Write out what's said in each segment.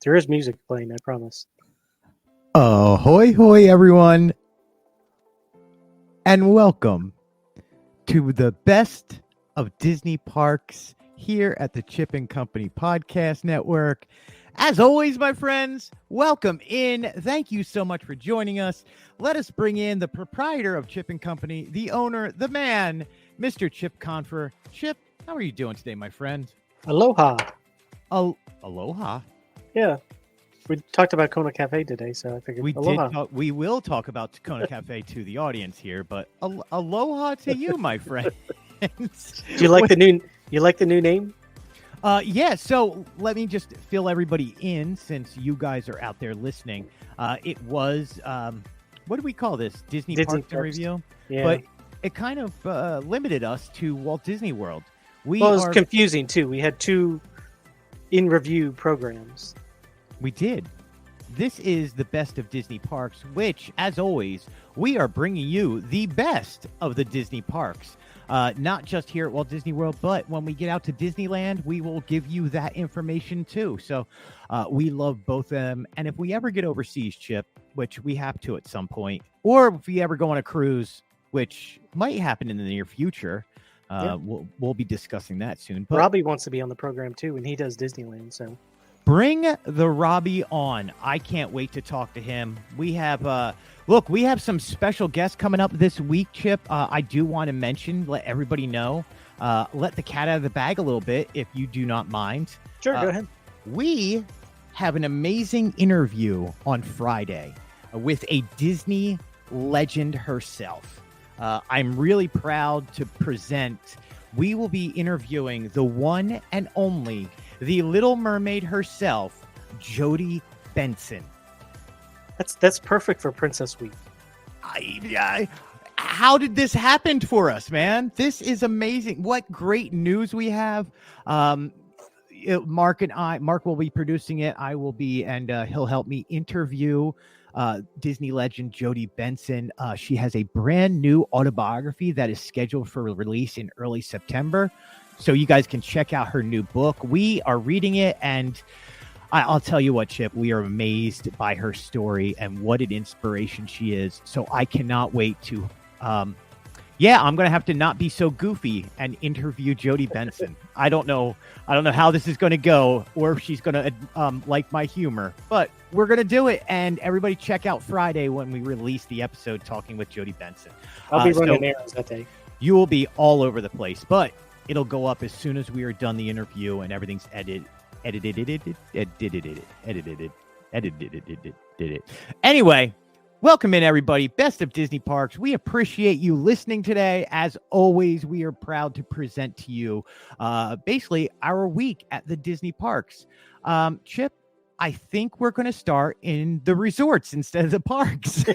There is music playing, I promise. Ahoy, hoy, everyone, and welcome to the best of Disney parks here at the Chip and Company Podcast Network. As always, my friends, welcome in. Thank you so much for joining us. Let us bring in the proprietor of Chip and Company, the owner, the man, Mr. Chip Confer. Chip, how are you doing today, my friend? Aloha. Aloha. Yeah. We talked about Kona Cafe today, so I figured aloha. We will talk about Kona Cafe to the audience here, but aloha to you, my friend. Do you like the new name? Yeah, so let me just fill everybody in since you guys are out there listening. It was what do we call this? Disney Parks and Review? Yeah. But it kind of limited us to Walt Disney World. It was confusing too. We had two in review programs. We did. This is the best of Disney parks, which, as always, we are bringing you the best of the Disney parks. Not just here at Walt Disney World, but when we get out to Disneyland, we will give you that information too. So we love both of them. And if we ever get overseas, Chip, which we have to at some point, or if we ever go on a cruise, which might happen in the near future, we'll be discussing that soon. But Robbie wants to be on the program too, and he does Disneyland, so... Bring the Robbie on. I can't wait to talk to him. We have, we have some special guests coming up this week, Chip. I do want to mention, let everybody know, let the cat out of the bag a little bit, if you do not mind. Sure, go ahead. We have an amazing interview on Friday with a Disney legend herself. I'm really proud to present. We will be interviewing the one and only, the Little Mermaid herself, Jodi Benson. That's perfect for Princess Week. How did this happen for us, man? This is amazing. What great news we have. Mark will be producing it. I will be, and he'll help me interview Disney legend Jodi Benson. She has a brand new autobiography that is scheduled for release in early September. So you guys can check out her new book. We are reading it, and I'll tell you what, Chip, we are amazed by her story and what an inspiration she is. So I cannot wait to, I'm going to have to not be so goofy and interview Jodi Benson. I don't know how this is going to go, or if she's going to like my humor, but we're going to do it. And everybody check out Friday when we release the episode talking with Jodi Benson. I'll be running errands that day. You will be all over the place, but it'll go up as soon as we are done the interview and everything's edited. Anyway, welcome in, everybody. Best of Disney Parks. We appreciate you listening today. As always, we are proud to present to you basically our week at the Disney Parks. Chip, I think we're going to start in the resorts instead of the parks.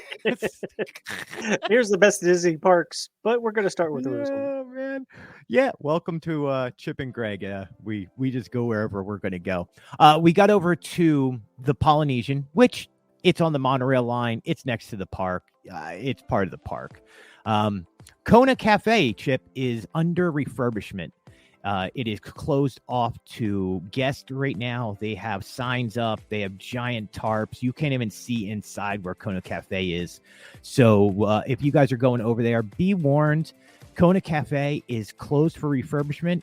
Here's the best Disney parks, but we're going to start with the resort. Man. Yeah, welcome to Chip and Greg. We just go wherever we're going to go. We got over to the Polynesian, which it's on the monorail line. It's next to the park. It's part of the park. Kona Cafe, Chip, is under refurbishment. It is closed off to guests right now. They have signs up. They have giant tarps. You can't even see inside where Kona Cafe is. So if you guys are going over there, be warned. Kona Cafe is closed for refurbishment.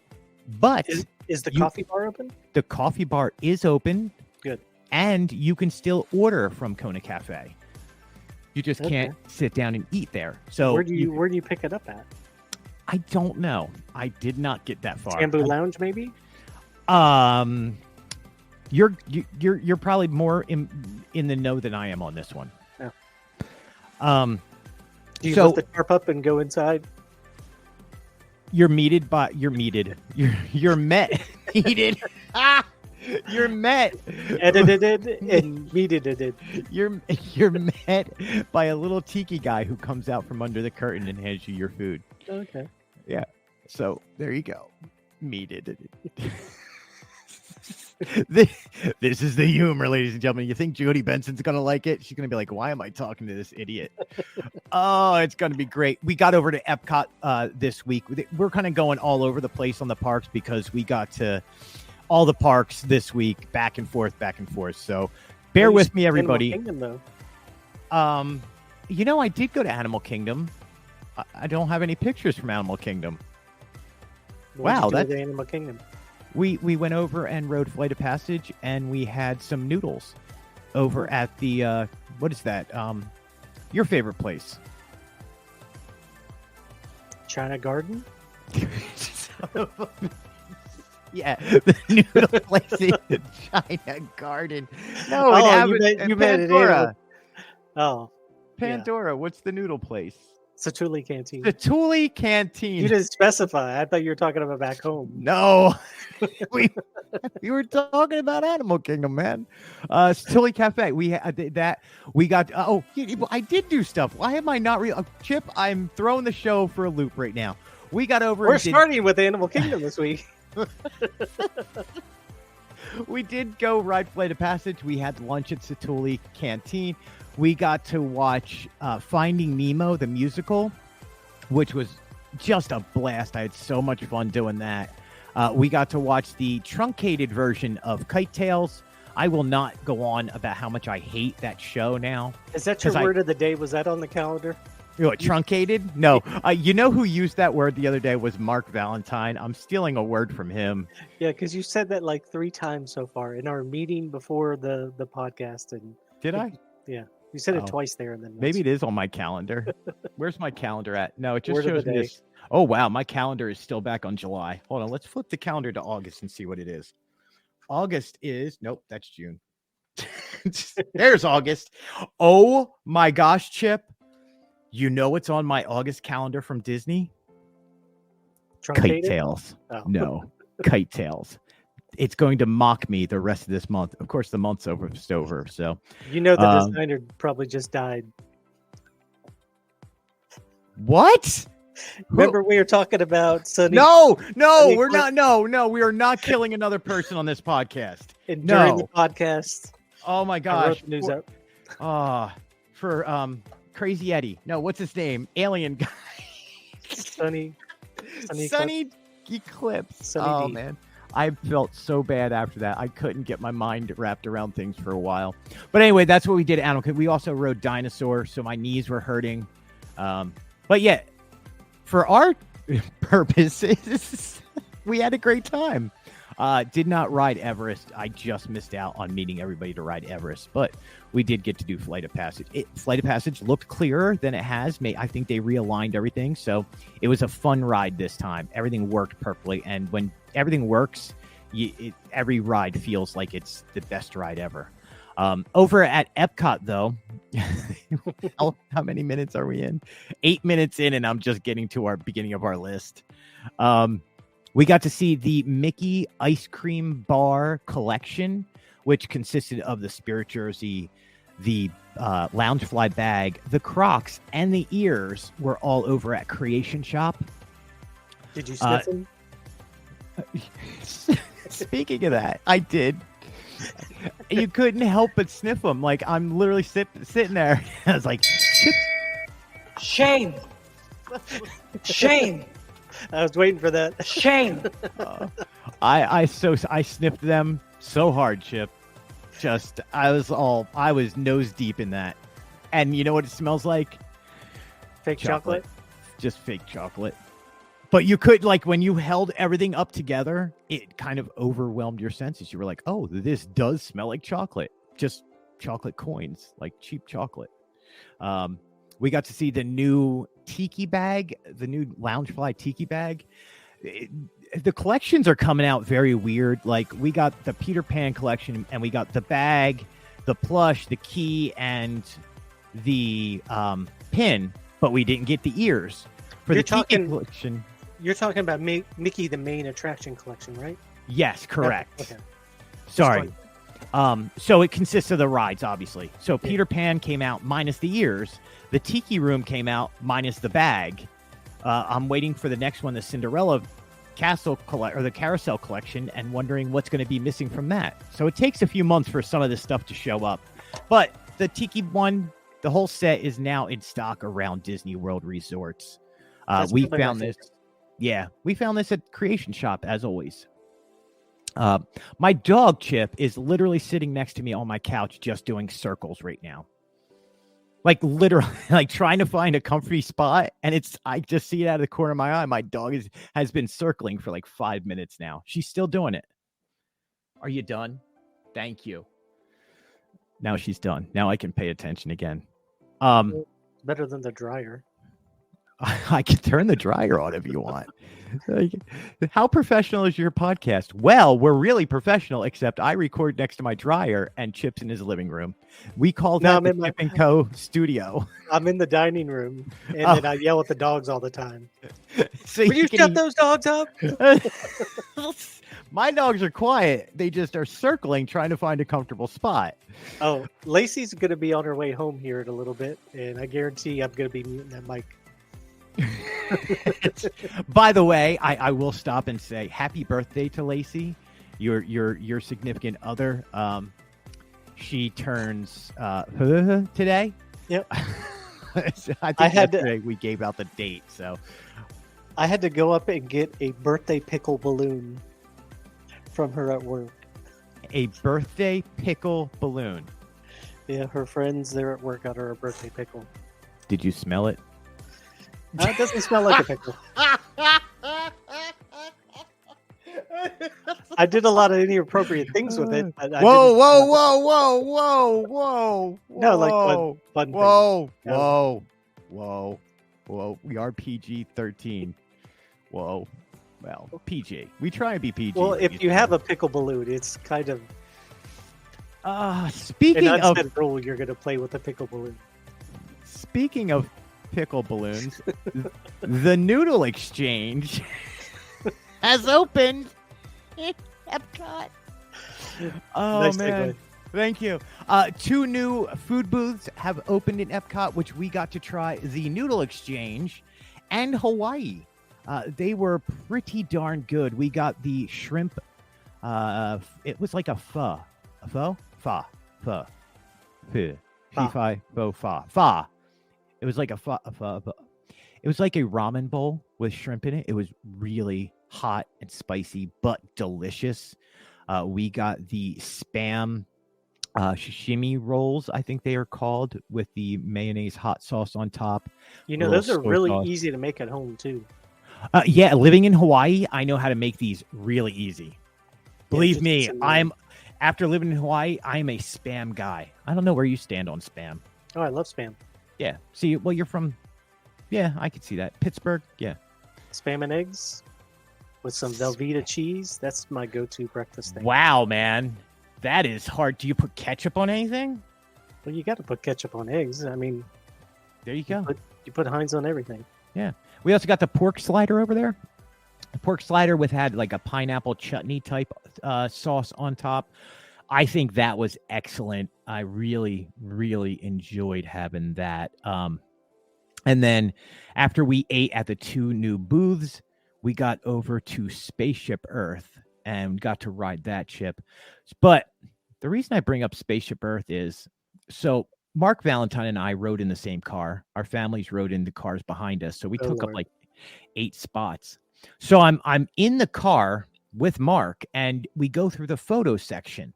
But is the coffee bar open? The coffee bar is open. Good. And you can still order from Kona Cafe. You just can't sit down and eat there. So where do you pick it up at? I don't know. I did not get that far. Bamboo Lounge, maybe. You're probably more in the know than I am on this one. Yeah. Do you lift the tarp up and go inside? You're met. You're met. Edited and meated. You're met by a little tiki guy who comes out from under the curtain and hands you your food. Okay. Yeah. So there you go. Meated. This is the humor, ladies and gentlemen. You think Jodi Benson's going to like it? She's going to be like, why am I talking to this idiot? Oh, it's going to be great. We got over to Epcot this week. We're kind of going all over the place on the parks because we got to all the parks this week, back and forth. So bear with me, everybody. Animal Kingdom, though. I did go to Animal Kingdom. I don't have any pictures from Animal Kingdom. Wow, that's the Animal Kingdom. We went over and rode Flight of Passage, and we had some noodles over at the what is that? Your favorite place? China Garden. Yeah, the noodle place in the China Garden. No, you meant Pandora. Pandora. What's the noodle place? Satuli Canteen. Satuli Canteen. You didn't specify. I thought you were talking about back home. No, we were talking about Animal Kingdom, man. Satuli Cafe. We had that. We got. I did do stuff. Why am I not real? Chip, I'm throwing the show for a loop right now. We got over. We're starting with Animal Kingdom this week. We did go ride Flight of Passage. We had lunch at Satuli Canteen. We got to watch Finding Nemo, the musical, which was just a blast. I had so much fun doing that. We got to watch the truncated version of Kite Tales. I will not go on about how much I hate that show now. Is that your word of the day? Was that on the calendar? What, truncated? No. You know who used that word the other day was Mark Valentine. I'm stealing a word from him. Yeah, because you said that like 3 times so far in our meeting before the podcast. And did I? Yeah. You said it twice there. And then maybe it is on my calendar. Where's my calendar at? No, it just word shows me this. Oh, wow. My calendar is still back on July. Hold on. Let's flip the calendar to August and see what it is. August is, nope, that's June. There's August. Oh my gosh, Chip. You know what's on my August calendar from Disney? Truncated? Kite Tales. Oh. No, Kite Tales. It's going to mock me the rest of this month. Of course, the month's over. So the designer probably just died. What? Remember we were talking about Sunny? No, we're not. No, we are not killing another person on this podcast. And during the podcast, oh my gosh, I wrote the news out. For Crazy Eddie. No, what's his name? Alien guy. Sunny Eclipse. Oh man, I felt so bad after that. I couldn't get my mind wrapped around things for a while. But anyway, that's what we did at Animal. We also rode Dinosaur, so my knees were hurting. But yeah, for our purposes, we had a great time. Did not ride Everest. I just missed out on meeting everybody to ride Everest, but we did get to do Flight of Passage. Flight of Passage looked clearer than it has. I think they realigned everything, so it was a fun ride this time. Everything worked perfectly, and when everything works, every ride feels like it's the best ride ever. Over at Epcot, though, how many minutes are we in? 8 minutes in, and I'm just getting to our beginning of our list. We got to see the Mickey Ice Cream Bar collection, which consisted of the Spirit Jersey, the Loungefly bag, the Crocs, and the ears were all over at Creation Shop. Did you sniff them? Speaking of that, I did. You couldn't help but sniff them. Like, I'm literally sitting there. I was like, shame. Shame. I was waiting for that. Shame. I sniffed them so hard, Chip. I was nose deep in that. And you know what it smells like? Fake chocolate? Just fake chocolate. But you could, like, when you held everything up together, it kind of overwhelmed your senses. You were like, oh, this does smell like chocolate. Just chocolate coins, like cheap chocolate. We got to see the new tiki bag, the new Loungefly tiki bag. The collections are coming out very weird. Like, we got the Peter Pan collection, and we got the bag, the plush, the key, and the pin, but we didn't get the ears. For the tiki collection... You're talking about Mickey, the main attraction collection, right? Yes, correct. Okay. Sorry. So it consists of the rides, obviously. So Peter Pan came out minus the ears. The Tiki Room came out minus the bag. I'm waiting for the next one, the Cinderella the Carousel collection, and wondering what's going to be missing from that. So it takes a few months for some of this stuff to show up. But the Tiki one, the whole set is now in stock around Disney World resorts. We found this. Yeah, we found this at Creation Shop, as always. My dog Chip is literally sitting next to me on my couch, just doing circles right now. Like literally, like trying to find a comfy spot, and I just see it out of the corner of my eye. My dog has been circling for like 5 minutes now. She's still doing it. Are you done? Thank you. Now she's done. Now I can pay attention again. Better than the dryer. I can turn the dryer on if you want. How professional is your podcast? Well, we're really professional, except I record next to my dryer and Chip's in his living room. We call that the Chip and Co. studio. I'm in the dining room, and then I yell at the dogs all the time. So Will you shut those dogs up? My dogs are quiet. They just are circling, trying to find a comfortable spot. Oh, Lacey's going to be on her way home here in a little bit, and I guarantee I'm going to be muting that mic. By the way, I will stop and say happy birthday to Lacey, your significant other. She turns today. Yep. I think we gave out the date, so I had to go up and get a birthday pickle balloon from her at work. A birthday pickle balloon. Yeah, her friends there at work got her a birthday pickle. Did you smell it? It doesn't smell like a pickle. I did a lot of inappropriate things with it. Whoa! No, like fun Whoa! We are PG-13. Whoa. Well, PG. We try and be PG. Well, if you have a pickle balloon, it's kind of speaking an of unsaid rule, you're going to play with a pickle balloon. Speaking of pickle balloons, the Noodle Exchange has opened in Epcot. Oh, Nice man. segue. Thank you. 2 new food booths have opened in Epcot, which we got to try the Noodle Exchange and Hawaii. They were pretty darn good. We got the shrimp. It was like a pho. A pho? Pho. Pho. Pho. Pho. It was like a pho. It was like a ramen bowl with shrimp in it. It was really hot and spicy, but delicious. We got the Spam sashimi rolls, I think they are called, with the mayonnaise hot sauce on top. You know, those are really easy to make at home, too. Yeah, living in Hawaii, I know how to make these really easy. Believe me, after living in Hawaii, I'm a Spam guy. I don't know where you stand on Spam. Oh, I love Spam. Yeah. See, well, you're from... Yeah, I could see that. Pittsburgh, yeah. Spam and eggs with some Velveeta cheese. That's my go-to breakfast thing. Wow, man. That is hard. Do you put ketchup on anything? Well, you got to put ketchup on eggs. I mean... There you go. You put Heinz on everything. Yeah. We also got the pork slider over there. The pork slider had like a pineapple chutney type sauce on top. I think that was excellent. I really, really enjoyed having that. And then after we ate at the 2 new booths, we got over to Spaceship Earth and got to ride that ship. But the reason I bring up Spaceship Earth is, so Mark Valentine and I rode in the same car. Our families rode in the cars behind us. So we took up like 8 spots. So I'm in the car with Mark and we go through the photo section.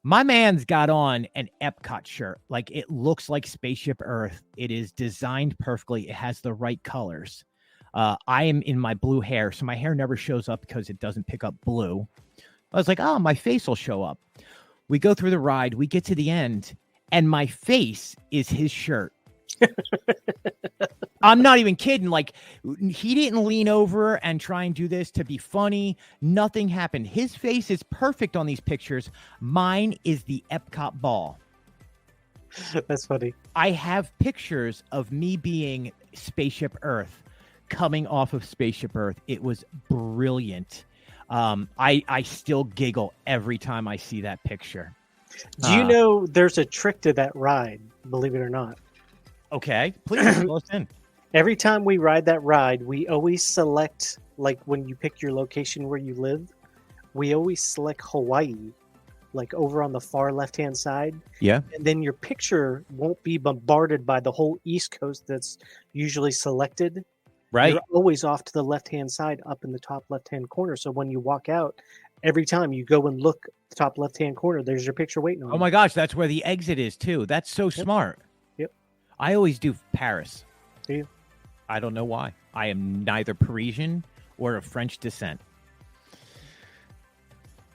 My man's got on an Epcot shirt. Like, it looks like Spaceship Earth. It is designed perfectly. It has the right colors. I am in my blue hair, so my hair never shows up because it doesn't pick up blue. I was like, oh, my face will show up. We go through the ride. We get to the end, and my face is his shirt. I'm not even kidding. Like, he didn't lean over and try and do this to be funny. Nothing happened. His face is perfect on these pictures. Mine is the Epcot ball. That's funny. I have pictures of me being Spaceship Earth, coming off of Spaceship Earth. It was brilliant. I still giggle every time I see that picture. Do you know there's a trick to that ride, believe it or not? Okay, please fill us in. Every time we ride that ride, we always select, like when you pick your location where you live, we always select Hawaii, like over on the far left-hand side. Yeah. And then your picture won't be bombarded by the whole East Coast that's usually selected. Right. You're always off to the left-hand side, up in the top left-hand corner. So when you walk out, every time you go and look the top left-hand corner, there's your picture waiting on Oh you. my gosh, that's where the exit is too. That's so smart. Yep. I always do Paris. Do you? I don't know why. I am neither Parisian or of French descent.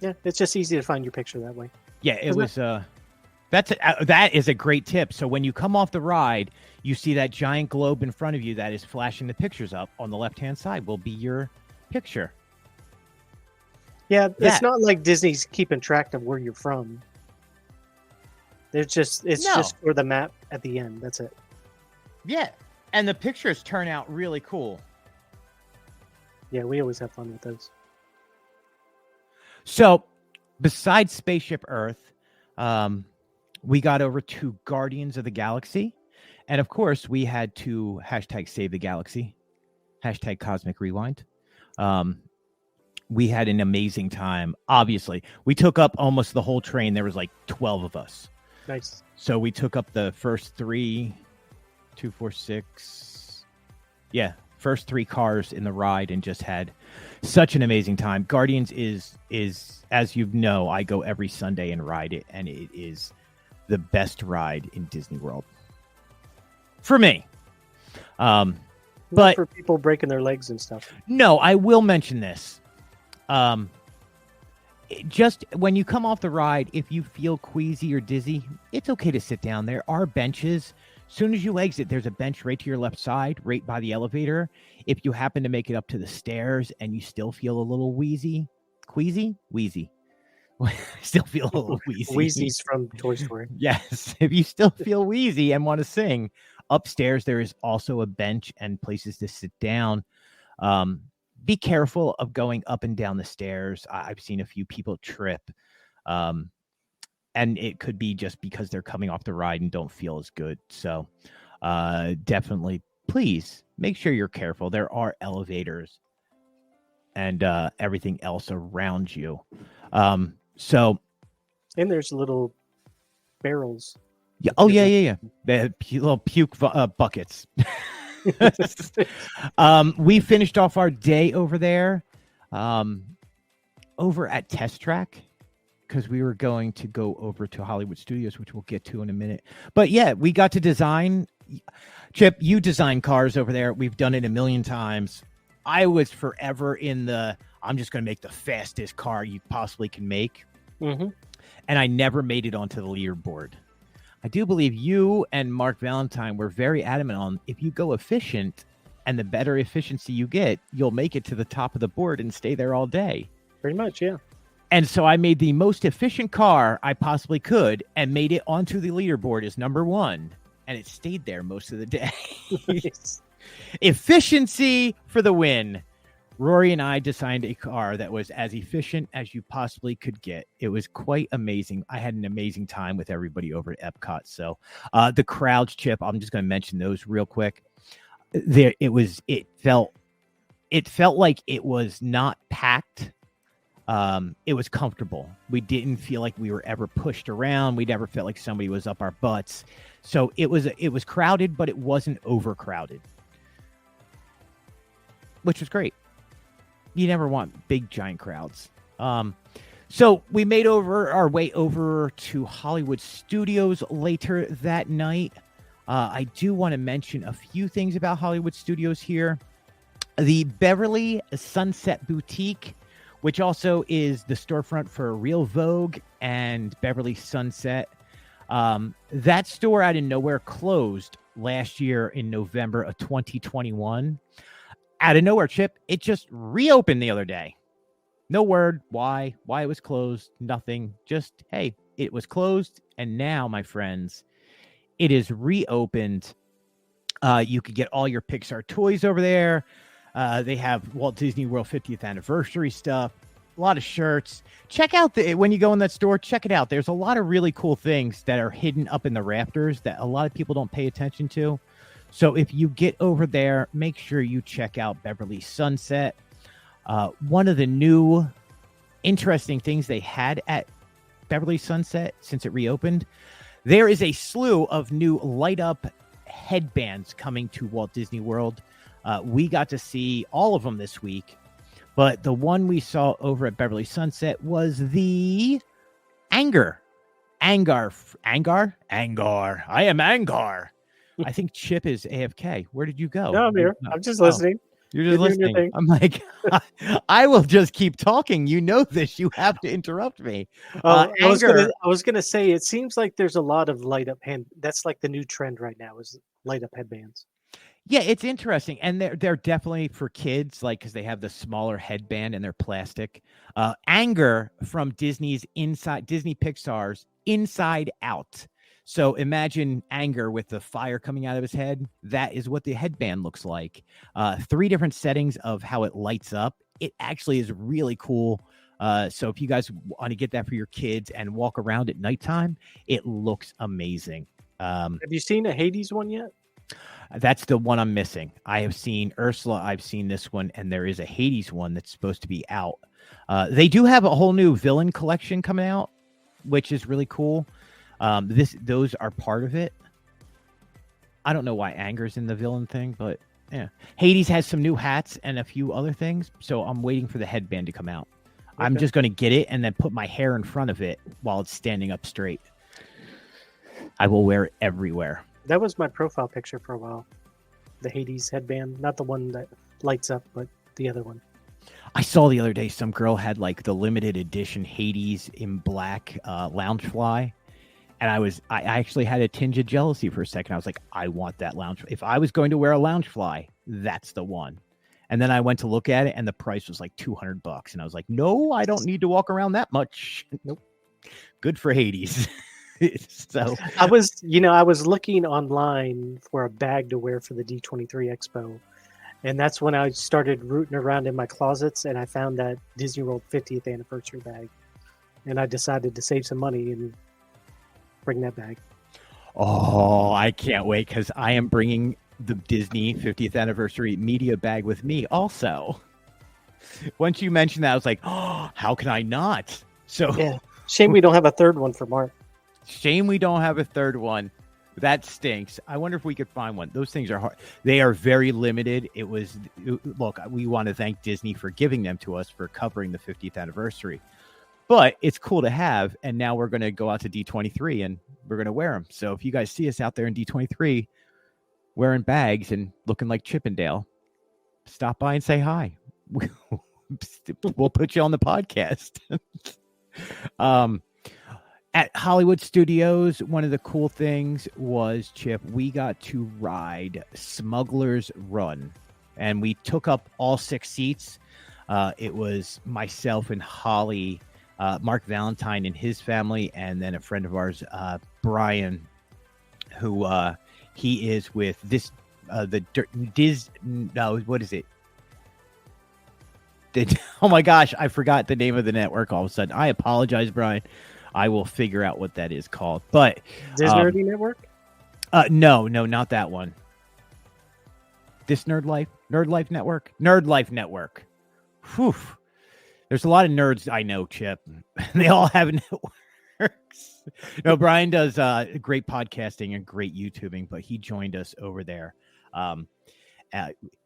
Yeah, it's just easy to find your picture that way. Yeah, it Isn't was. That is a great tip. So when you come off the ride, you see that giant globe in front of you that is flashing the pictures up on the left-hand side. Will be your picture. Yeah, That- it's not like Disney's keeping track of where you're from. It's just for the map at the end. That's it. Yeah, and the pictures turn out really cool. Yeah, we always have fun with those. So, besides Spaceship Earth, we got over to Guardians of the Galaxy. And of course, we had to #save the galaxy, #Cosmic Rewind. We had an amazing time. Obviously, we took up almost the whole train. There was like 12 of us. Nice. So we took up the first 3, 2, 4, 6. Yeah, first 3 cars in the ride and just had such an amazing time. Guardians is as you know, I go every Sunday and ride it, and it is the best ride in Disney World for me. Not But for people breaking their legs and stuff. no, I will mention this. Just when you come off the ride, if you feel queasy or dizzy, it's okay to sit down. There are benches. Soon as you exit, there's a bench right to your left side, right by the elevator. If you happen to make it up to the stairs and you still feel a little wheezy, still feel a little wheezy. Wheezy's from Toy Story. Yes. If you still feel wheezy and want to sing, upstairs there is also a bench and places to sit down. Be careful of going up and down the stairs. I've seen a few people trip. And it could be just because they're coming off the ride and don't feel as good. So definitely, please make sure you're careful. There are elevators and everything else around you. So, And there's little barrels. yeah. Oh, yeah. The little puke buckets. We finished off our day over there, over at Test Track, because we were going to go over to Hollywood Studios, which we'll get to in a minute. But yeah, we got to design. Chip, you design cars over there. We've done it a million times. I was forever in I'm just going to make the fastest car you possibly can make. Mm-hmm. And I never made it onto the leaderboard. I do believe you and Mark Valentine were very adamant on if you go efficient and the better efficiency you get, you'll make it to the top of the board and stay there all day. Pretty much, yeah. And so I made the most efficient car I possibly could and made it onto the leaderboard as number 1. And it stayed there most of the day. Nice. Efficiency for the win. Rory and I designed a car that was as efficient as you possibly could get. It was quite amazing. I had an amazing time with everybody over at Epcot. So the crowds, Chip, I'm just going to mention those real quick. It felt like it was not packed. It was comfortable. We didn't feel like we were ever pushed around. We never felt like somebody was up our butts. So it was crowded, but it wasn't overcrowded, which was great. You never want big, giant crowds. So we made our way over to Hollywood Studios later that night. I do want to mention a few things about Hollywood Studios here. The Beverly Sunset Boutique, which also is the storefront for Real Vogue and Beverly Sunset. That store out of nowhere closed last year in November of 2021. Out of nowhere, Chip, it just reopened the other day. No word why it was closed, nothing. Just, hey, it was closed. And now, my friends, it is reopened. You could get all your Pixar toys over there. They have Walt Disney World 50th anniversary stuff, a lot of shirts. Check out when you go in that store, check it out. There's a lot of really cool things that are hidden up in the rafters that a lot of people don't pay attention to. So if you get over there, make sure you check out Beverly Sunset. One of the new interesting things they had at Beverly Sunset since it reopened, there is a slew of new light up headbands coming to Walt Disney World. We got to see all of them this week, But the one we saw over at Beverly Sunset was the Angar. Angar. I am Angar. I think Chip is AFK. Where did you go? No, I'm here. I'm just listening. You're just You're doing your listening. thing. I'm like, I will just keep talking. You know this. You have to interrupt me. I Angar. was gonna say it seems like there's a lot of light up hand. That's like the new trend right now is light up headbands. Yeah, it's interesting, and they're definitely for kids, like because they have the smaller headband and they're plastic. Anger from Disney Pixar's Inside Out. So imagine Anger with the fire coming out of his head. That is what the headband looks like. 3 different settings of how it lights up. It actually is really cool. So if you guys want to get that for your kids and walk around at nighttime, it looks amazing. Have you seen a Hades one yet? That's the one I'm missing. I have seen Ursula. I've seen this one, and there is a Hades one that's supposed to be out. They do have a whole new villain collection coming out, which is really cool. Those are part of it. I don't know why Anger's in the villain thing, but yeah. Hades has some new hats and a few other things, so I'm waiting for the headband to come out. Okay. I'm just going to get it and then put my hair in front of it while it's standing up straight. I will wear it everywhere. That was my profile picture for a while. The Hades headband, not the one that lights up, but the other one. I saw the other day some girl had like the limited edition Hades in black Loungefly. And I actually had a tinge of jealousy for a second. I was like, I want that lounge. If I was going to wear a Loungefly, that's the one. And then I went to look at it and the price was like $200. And I was like, no, I don't need to walk around that much. Nope. Good for Hades. So I was looking online for a bag to wear for the D23 Expo, and that's when I started rooting around in my closets, and I found that Disney World 50th anniversary bag, and I decided to save some money and bring that bag. Oh, I can't wait because I am bringing the Disney 50th anniversary media bag with me also. Once you mentioned that, I was like, oh, how can I not? So yeah, shame we don't have a third one for Mark. Shame we don't have a third one. That stinks. I wonder if we could find one. Those things are hard. They are very limited. Look, we want to thank Disney for giving them to us for covering the 50th anniversary. But it's cool to have. And now we're going to go out to D23 and we're going to wear them. So if you guys see us out there in D23 wearing bags and looking like Chippendale, stop by and say hi. We'll put you on the podcast. At Hollywood Studios, one of the cool things was, Chip, we got to ride Smuggler's Run, and we took up all 6 seats. It was myself and Holly, Mark Valentine and his family, and then a friend of ours, Brian, who he is with this what is it? Oh my gosh, I forgot the name of the network all of a sudden. I apologize, Brian. I will figure out what that is called. But Disney Network? No, not that one. This Nerd Life Network? Nerd Life Network. Whew. There's a lot of nerds I know, Chip. They all have networks. No, Brian does great podcasting and great YouTubing, but he joined us over there.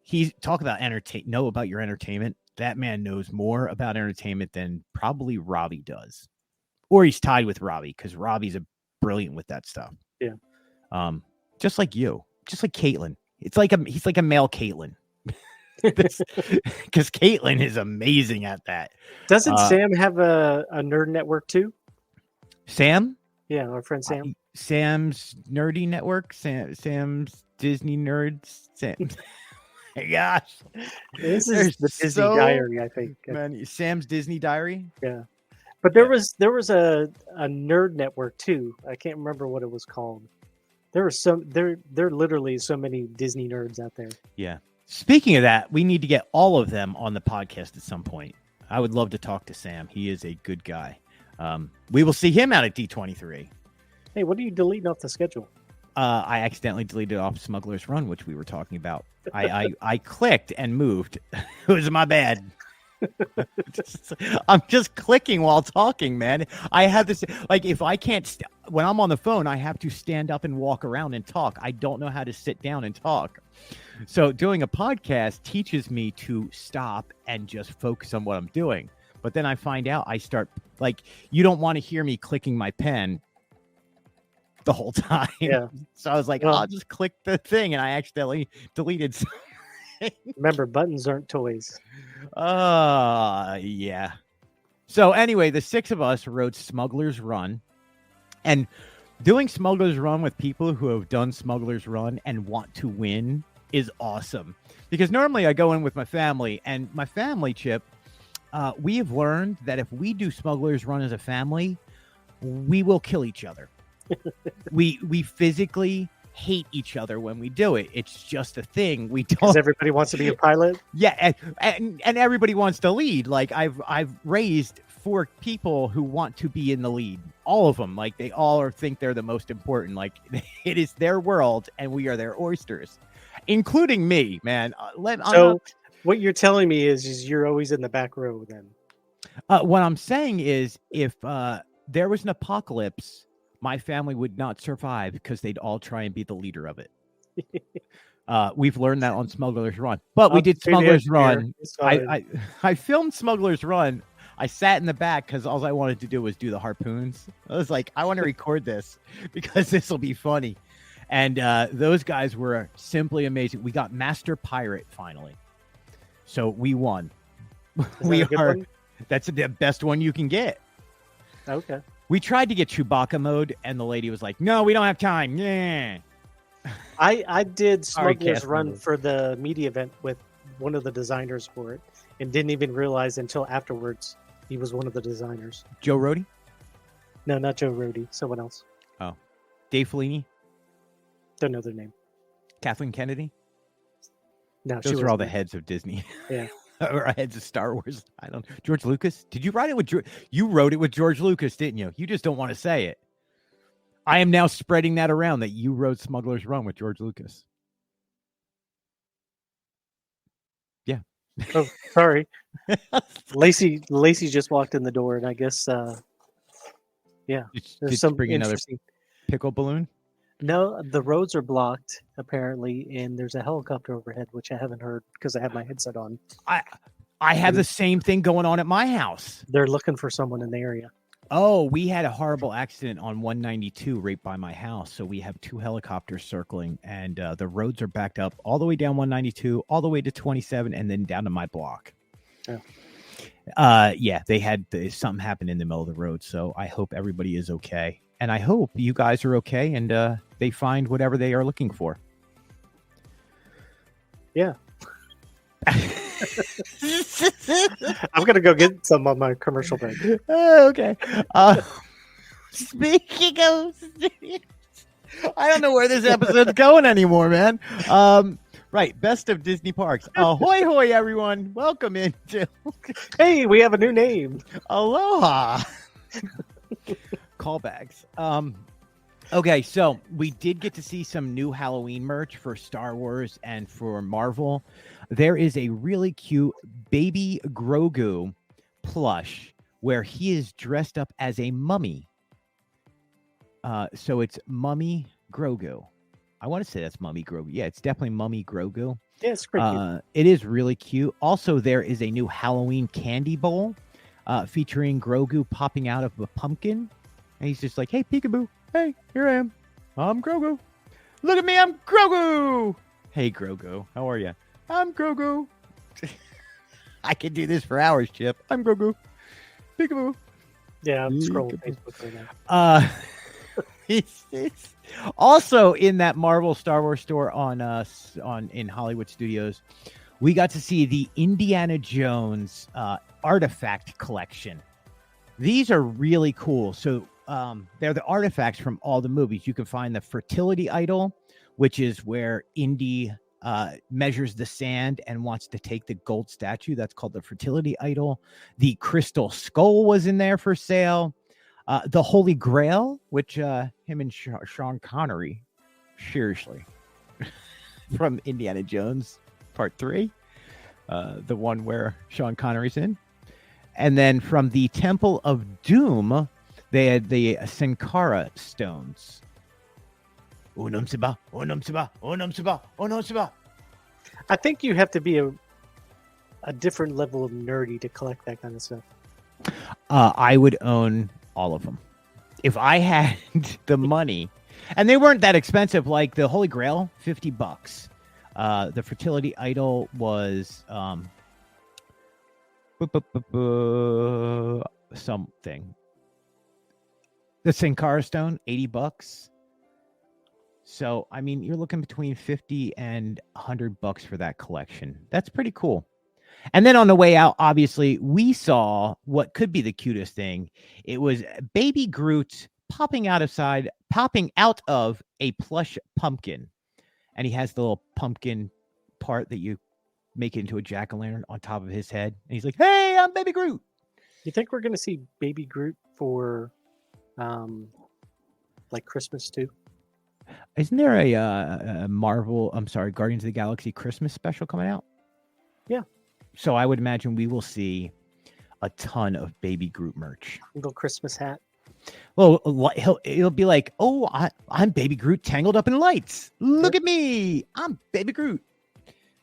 He talk about about your entertainment. That man knows more about entertainment than probably Robbie does. Or he's tied with Robbie because Robbie's brilliant with that stuff. Yeah. Just like you, just like Caitlin. He's like a male Caitlin. Because Caitlin is amazing at that. Doesn't Sam have a nerd network too? Sam? Yeah, our friend Sam. Sam's Nerdy Network. Sam's Disney Nerds. Sam. My gosh. This is the Disney Diary, I think. Sam's Disney Diary? Yeah. But there was a nerd network too. I can't remember what it was called. There are literally so many Disney nerds out there. Yeah. Speaking of that, we need to get all of them on the podcast at some point. I would love to talk to Sam. He is a good guy. We will see him out at D23. Hey, what are you deleting off the schedule? I accidentally deleted off Smuggler's Run, which we were talking about. I clicked and moved. It was my bad. I'm just clicking while talking, man. I have this, like, if I can't, when I'm on the phone, I have to stand up and walk around and talk. I don't know how to sit down and talk. So doing a podcast teaches me to stop and just focus on what I'm doing. But then I find out I start like, you don't want to hear me clicking my pen the whole time. Yeah. So I was like, Well- I'll just click the thing, and I accidentally deleted something. Remember, buttons aren't toys. Yeah. So anyway, the 6 of us rode Smuggler's Run, and doing Smuggler's Run with people who have done Smuggler's Run and want to win is awesome. Because normally I go in with my family, and my family, Chip, we have learned that if we do Smuggler's Run as a family, we will kill each other. we physically hate each other when we do it. It's just a thing. We don't. Because everybody wants to be a pilot. Yeah, and everybody wants to lead. Like I've raised 4 people who want to be in the lead. All of them. Like they all think they're the most important. Like it is their world, and we are their oysters, including me, man. What you're telling me is you're always in the back row then. What I'm saying is, if there was an apocalypse, my family would not survive because they'd all try and be the leader of it. We've learned that on Smuggler's Run, but we did Smuggler's Run. I filmed Smuggler's Run. I sat in the back because all I wanted to do was do the harpoons. I was like, I want to record this because this will be funny. And those guys were simply amazing. We got Master Pirate finally. So we won. That's the best one you can get. Okay. We tried to get Chewbacca mode, and the lady was like, "No, we don't have time." Yeah. I did Smuggler's cast Run members. for the media event with one of the designers for it, and didn't even realize until afterwards he was one of the designers. Joe Rody? No, not Joe Rody. Someone else. Dave Filoni? Don't know their name. Kathleen Kennedy? No, Those are all the heads of Disney. Yeah. Or heads of Star Wars. I don't. George Lucas? Did you write it with George? You wrote it with George Lucas, didn't you? You just don't want to say it. I am now spreading that around that you wrote Smuggler's Run with George Lucas. Yeah. Oh, sorry. Lacey just walked in the door, and I guess yeah, Did there's you some bring another interesting. pickle balloon? No, the roads are blocked apparently, and there's a helicopter overhead, which I haven't heard because I have my headset on. I have the same thing going on at my house. They're looking for someone in the area. Oh, we had a horrible accident on 192 right by my house. So we have 2 helicopters circling, and the roads are backed up all the way down 192, all the way to 27, and then down to my block. Oh. Yeah, they had something happen in the middle of the road. So I hope everybody is okay. And I hope you guys are okay, and they find whatever they are looking for. Yeah. I'm gonna go get some on my commercial break. Okay. Speaking of, I don't know where this episode's going anymore, man. Right, best of Disney parks. Ahoy, hoy, everyone! Welcome into. Hey, we have a new name. Aloha. Callbacks. Okay, so we did get to see some new Halloween merch for Star Wars and for Marvel. There is a really cute baby Grogu plush where he is dressed up as a mummy. So it's Mummy Grogu. I want to say that's Mummy Grogu. Yeah, it's definitely Mummy Grogu. Yeah, it's pretty cute. It is really cute. Also, there is a new Halloween candy bowl featuring Grogu popping out of a pumpkin. And he's just like, hey, peekaboo. Hey, here I am. I'm Grogu. Look at me. I'm Grogu. Hey, Grogu. How are you? I'm Grogu. I could do this for hours, Chip. I'm Grogu. Peekaboo. Yeah, I'm scrolling Facebook right now. It's also in that Marvel Star Wars store in Hollywood Studios. We got to see the Indiana Jones artifact collection. These are really cool. So they're the artifacts from all the movies. You can find the fertility idol, which is where Indy measures the sand and wants to take the gold statue. That's called the fertility idol. The crystal skull was in there for sale. The Holy Grail, which him and Sean Connery, seriously, from Indiana Jones Part 3, the one where Sean Connery's in. And then from the Temple of Doom, they had the Sankara stones. Onum Siba, Onum Siba, Onum Siba, Onum Siba. I think you have to be a different level of nerdy to collect that kind of stuff. I would own all of them if I had the money, and they weren't that expensive. Like the Holy Grail, $50. The Fertility Idol was something. The Sankara Stone, $80. So I mean, you're looking between $50 and $100 for that collection. That's pretty cool. And then on the way out, obviously, we saw what could be the cutest thing. It was Baby Groot popping out of a plush pumpkin. And he has the little pumpkin part that you make it into a jack-o'-lantern on top of his head. And he's like, hey, I'm Baby Groot. You think we're going to see Baby Groot for like Christmas too? Isn't there a Guardians of the Galaxy Christmas special coming out? Yeah. So I would imagine we will see a ton of Baby Groot merch. Little Christmas hat. Well, he'll be like, oh, I'm Baby Groot tangled up in lights. Look at me. I'm Baby Groot.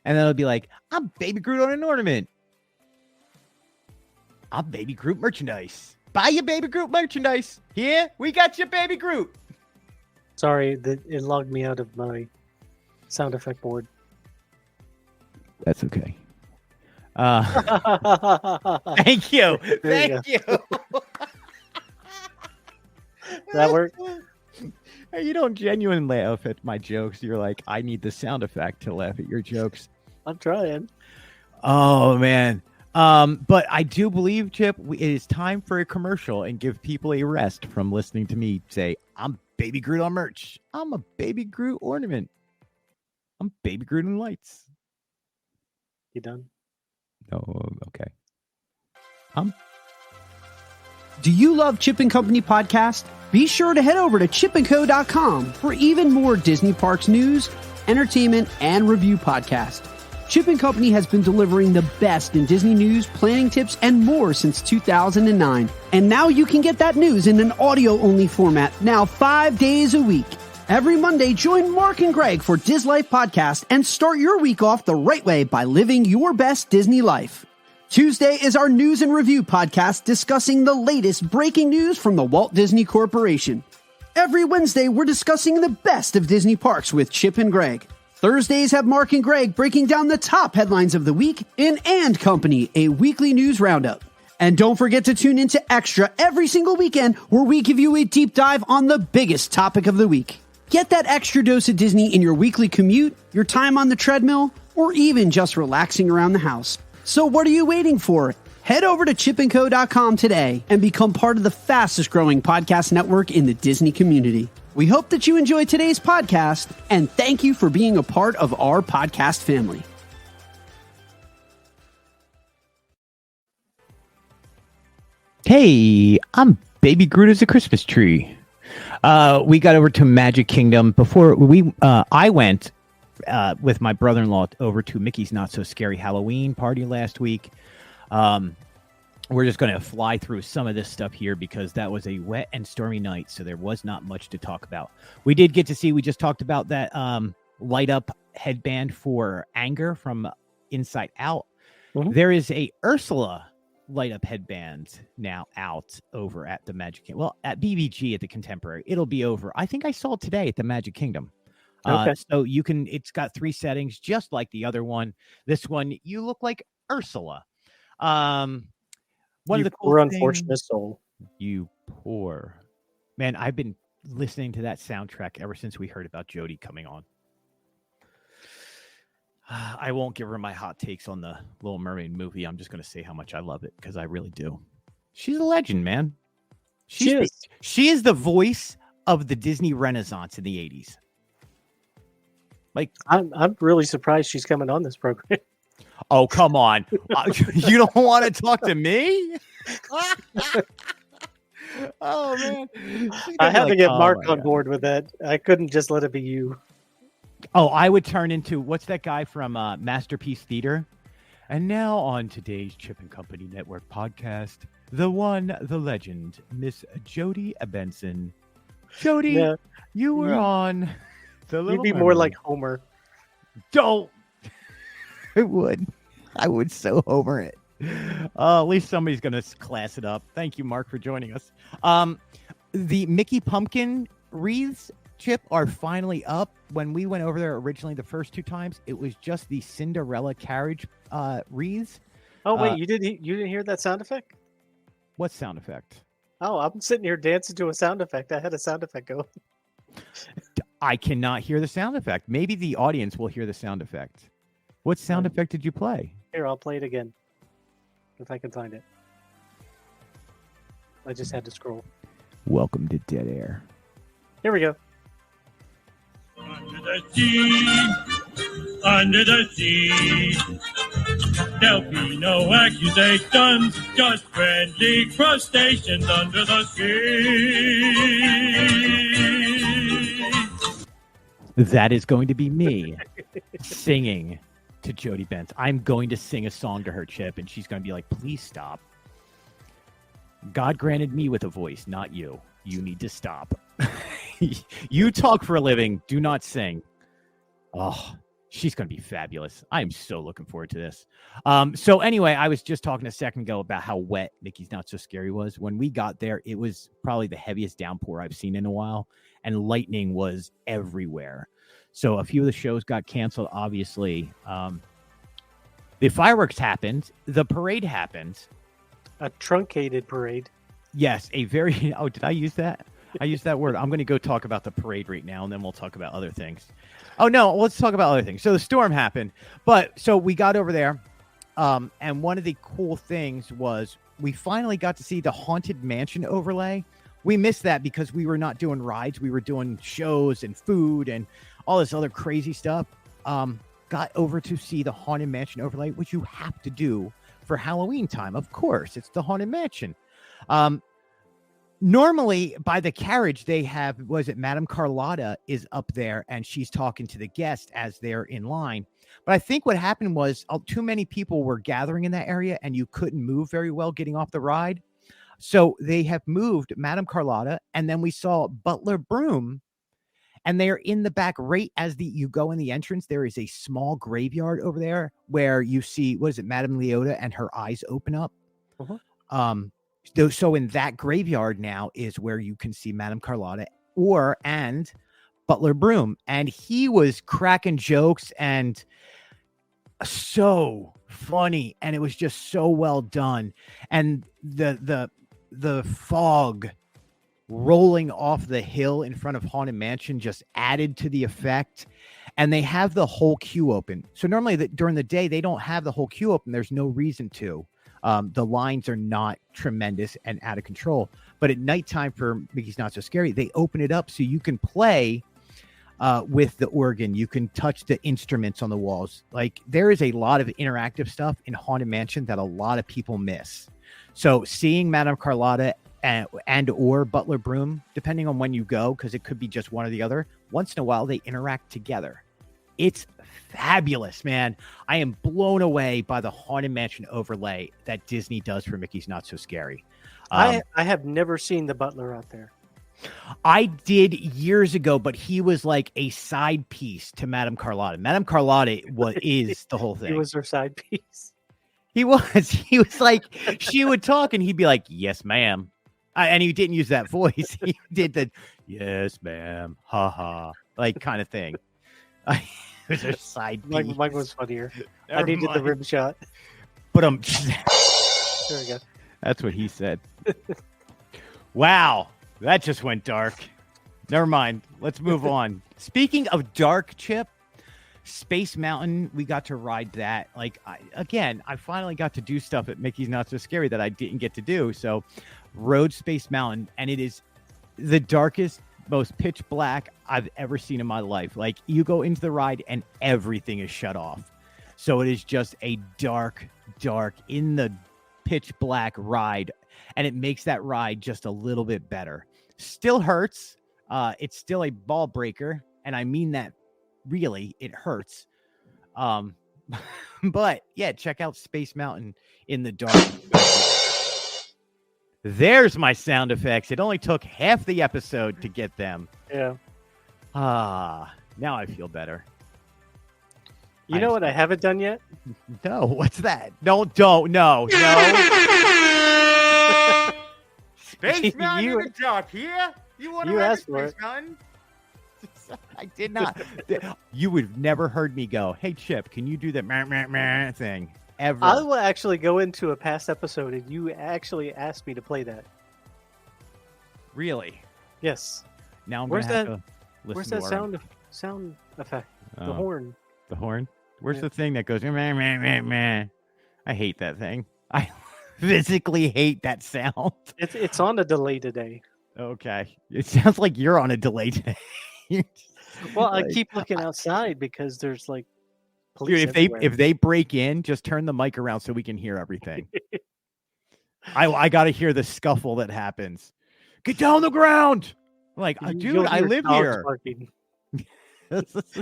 And then it'll be like, I'm Baby Groot on an ornament. I'm Baby Groot merchandise. Buy your Baby Groot merchandise. Here, we got your Baby Groot. Sorry, it logged me out of my sound effect board. That's okay. Thank you. Thank you. That worked? You don't genuinely laugh at my jokes. You're like, I need the sound effect to laugh at your jokes. I'm trying. Oh, man. But I do believe, Chip, it is time for a commercial and give people a rest from listening to me say, I'm Baby Groot on merch. I'm a Baby Groot ornament. I'm Baby Groot in lights. You done? Oh, okay. Do you love Chip and Company podcast? Be sure to head over to chipandco.com for even more Disney Parks news, entertainment, and review podcast. Chip and Company has been delivering the best in Disney news, planning tips, and more since 2009. And now you can get that news in an audio-only format now 5 days a week. Every Monday, join Mark and Greg for Diz Life Podcast and start your week off the right way by living your best Disney life. Tuesday is our news and review podcast discussing the latest breaking news from the Walt Disney Corporation. Every Wednesday, we're discussing the best of Disney parks with Chip and Greg. Thursdays have Mark and Greg breaking down the top headlines of the week in And Company, a weekly news roundup. And don't forget to tune into Extra every single weekend where we give you a deep dive on the biggest topic of the week. Get that extra dose of Disney in your weekly commute, your time on the treadmill, or even just relaxing around the house. So what are you waiting for? Head over to chipandco.com today and become part of the fastest growing podcast network in the Disney community. We hope that you enjoyed today's podcast, and thank you for being a part of our podcast family. Hey, I'm Baby Groot as a Christmas tree. We got over to Magic Kingdom before I went with my brother-in-law over to Mickey's Not So Scary Halloween party last week. We're just going to fly through some of this stuff here because that was a wet and stormy night, so there was not much to talk about. We did get to see, we just talked about that light up headband for Anger from Inside Out. Mm-hmm. There is a Ursula light up headband now out over at the Magic Kingdom. Well, at BBG at the Contemporary. It'll be over. I think I saw it today at the Magic Kingdom. Okay. So you can, it's got 3 settings, just like the other one. This one, you look like Ursula. One of the cool unfortunate soul. You poor man. I've been listening to that soundtrack ever since we heard about Jodie coming on. I won't give her my hot takes on the Little Mermaid movie. I'm just going to say how much I love it because I really do. She's a legend, man. She is the voice of the Disney Renaissance in the 80s. Like, I'm really surprised she's coming on this program. Oh, come on. You don't want to talk to me? Oh, man. I had to get Mark on board with that. I couldn't just let it be you. Oh, I would turn into, what's that guy from Masterpiece Theater? And now on today's Chip and Company Network podcast, the one, the legend, Miss Jodie Benson. Jodie, you were on the Little You'd be Mermaid. more like Homer. Don't. I would so homer it. At least somebody's going to class it up. Thank you, Mark, for joining us. The Mickey Pumpkin wreaths, Chip, are finally up. When we went over there originally the first 2 times, it was just the Cinderella carriage wreaths. Oh wait, you didn't hear that sound effect? What sound effect? Oh, I'm sitting here dancing to a sound effect. I had a sound effect going. I cannot hear the sound effect. Maybe the audience will hear the sound effect. What sound effect did you play? Here, I'll play it again. If I can find it. I just had to scroll. Welcome to Dead Air. Here we go. Under the sea, there'll be no accusations, just friendly crustaceans under the sea. That is going to be me singing to Jody Benz. I'm going to sing a song to her, Chip, and she's going to be like, please stop. God granted me with a voice, not you. You need to stop. You talk for a living. Do not sing. Oh, she's going to be fabulous. I am so looking forward to this. So anyway, I was just talking a second ago about how wet Mickey's Not So Scary was. When we got there, it was probably the heaviest downpour I've seen in a while, and lightning was everywhere. So a few of the shows got canceled, obviously. The fireworks happened. The parade happened. A truncated parade. Yes, a very... Oh, did I use that? I used that word. I'm going to go talk about the parade right now, and then we'll talk about other things. Oh, no, let's talk about other things. So the storm happened. But so we got over there, and one of the cool things was we finally got to see the Haunted Mansion overlay. We missed that because we were not doing rides. We were doing shows and food and all this other crazy stuff. Got over to see the Haunted Mansion overlay, which you have to do for Halloween time. Of course, it's the Haunted Mansion. Normally by the carriage they have, was it Madame Carlotta is up there and she's talking to the guests as they're in line. But I think what happened was too many people were gathering in that area and you couldn't move very well getting off the ride. So they have moved Madame Carlotta, and then we saw Butler Broom, and they're in the back right as you go in the entrance. There is a small graveyard over there where you see, what is it, Madame Leota, and her eyes open up. So in that graveyard now is where you can see Madame Carlotta and Butler Broom. And he was cracking jokes and so funny. And it was just so well done. And the fog rolling off the hill in front of Haunted Mansion just added to the effect. And they have the whole queue open. So normally during the day, they don't have the whole queue open. There's no reason to. The lines are not tremendous and out of control. But at nighttime for Mickey's Not So Scary, they open it up so you can play with the organ. You can touch the instruments on the walls. Like, there is a lot of interactive stuff in Haunted Mansion that a lot of people miss. So seeing Madame Carlotta and or Butler Broom, depending on when you go, because it could be just one or the other, once in a while they interact together. It's fabulous, man. I am blown away by the Haunted Mansion overlay that Disney does for Mickey's Not So Scary. I have never seen the butler out there. I did years ago, but he was like a side piece to Madame Carlotta. Madame Carlotta is the whole thing. He was her side piece. He was. He was like, she would talk and he'd be like, yes, ma'am. And he didn't use that voice. He did the, yes, ma'am. Ha ha. Like kind of thing. It was a side piece. Mine was funnier. I needed the rim shot. But there we go. That's what he said. Wow. That just went dark. Never mind. Let's move on. Speaking of dark, Chip, Space Mountain, we got to ride that. Like, I finally got to do stuff at Mickey's Not So Scary that I didn't get to do. So, rode Space Mountain, and it is the darkest, most pitch black I've ever seen in my life. Like, you go into the ride, and everything is shut off. So, it is just a dark, in the pitch black ride, and it makes that ride just a little bit better. Still hurts. It's still a ball breaker, and I mean that really, it hurts. But yeah, check out Space Mountain in the dark. There's my sound effects. It only took half the episode to get them. Yeah. Now I feel better. You know what I haven't done yet? No, what's that? No. Spaceman You- in the dark here? You want to you ride asked for it. Spaceman? I did not. You would have never heard me go, hey, Chip, can you do that meh, meh, meh thing? Ever. I will actually go into a past episode and you actually asked me to play that. Really? Yes. Now I'm Where's going to that- have to listen Where's to that our- sound effect? The Oh, horn. The horn? Where's Yeah. the thing that goes meh, meh, meh, meh? I hate that thing. I physically hate that sound. It's on a delay today. Okay. It sounds like you're on a delay today. Well, I Like, keep looking outside because there's like dude, police everywhere. if they break in, just turn the mic around so we can hear everything. I got to hear the scuffle that happens. Get down the ground. Like, dude, You'll I hear live dogs here. barking.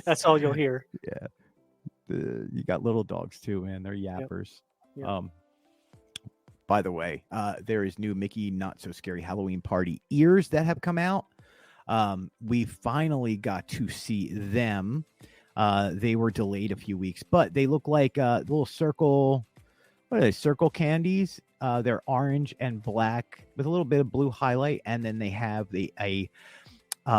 That's all you'll hear. You got little dogs too, man. They're yappers. Yep. By the way, there is new Mickey Not So Scary Halloween Party ears that have come out. We finally got to see them. They were delayed a few weeks, but they look like little circle. What are they? Circle candies. They're orange and black with a little bit of blue highlight, and then they have a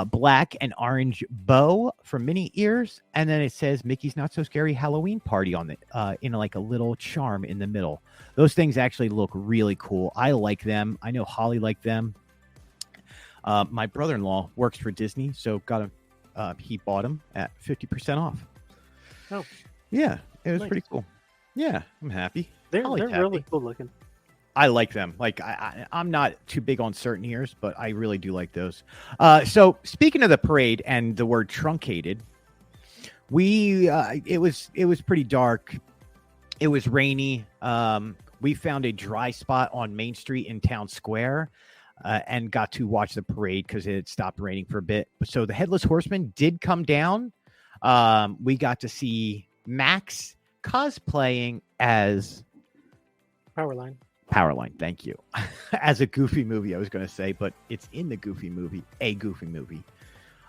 black and orange bow for mini ears, and then it says Mickey's Not So Scary Halloween Party on it in like a little charm in the middle. Those things actually look really cool. I like them. I know Holly liked them. My brother-in-law works for Disney, so he bought them at 50% off. Oh, yeah, it was nice. pretty cool. Yeah, I'm happy. They're Holly's really happy. cool looking. I like them. Like I'm not too big on certain ears, but I really do like those. So speaking of the parade and the word truncated, it was pretty dark. It was rainy. We found a dry spot on Main Street in Town Square and got to watch the parade because it had stopped raining for a bit. So the Headless Horseman did come down. We got to see Max cosplaying as Powerline. Powerline, thank you. As a Goofy movie, I was going to say, but it's in the Goofy movie, a Goofy movie.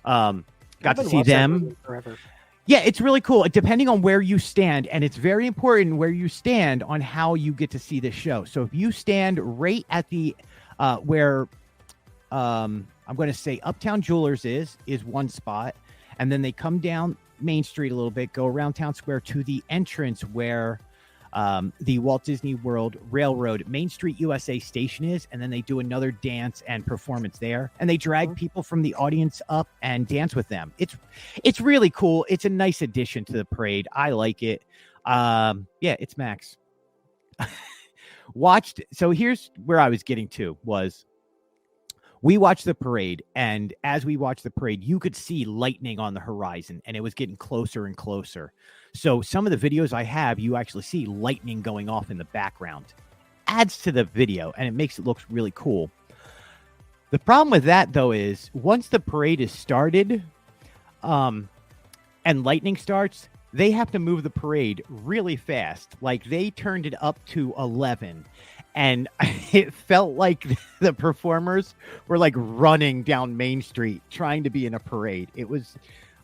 Got to see them. Forever. Yeah, it's really cool. Depending on where you stand, and it's very important where you stand on how you get to see this show. So if you stand right at the where I'm going to say Uptown Jewelers is one spot, and then they come down Main Street a little bit, go around Town Square to the entrance where the Walt Disney World Railroad Main Street USA station is, and then they do another dance and performance there, and they drag people from the audience up and dance with them. It's really cool. It's a nice addition to the parade. I like it. Yeah, it's Max. So here's where I was getting to was we watched the parade, and as we watched the parade, you could see lightning on the horizon, and it was getting closer and closer. So some of the videos I have, you actually see lightning going off in the background. Adds to the video, and it makes it look really cool. The problem with that, though, is once the parade is started and lightning starts, they have to move the parade really fast. Like, they turned it up to 11. And it felt like the performers were like running down Main Street trying to be in a parade.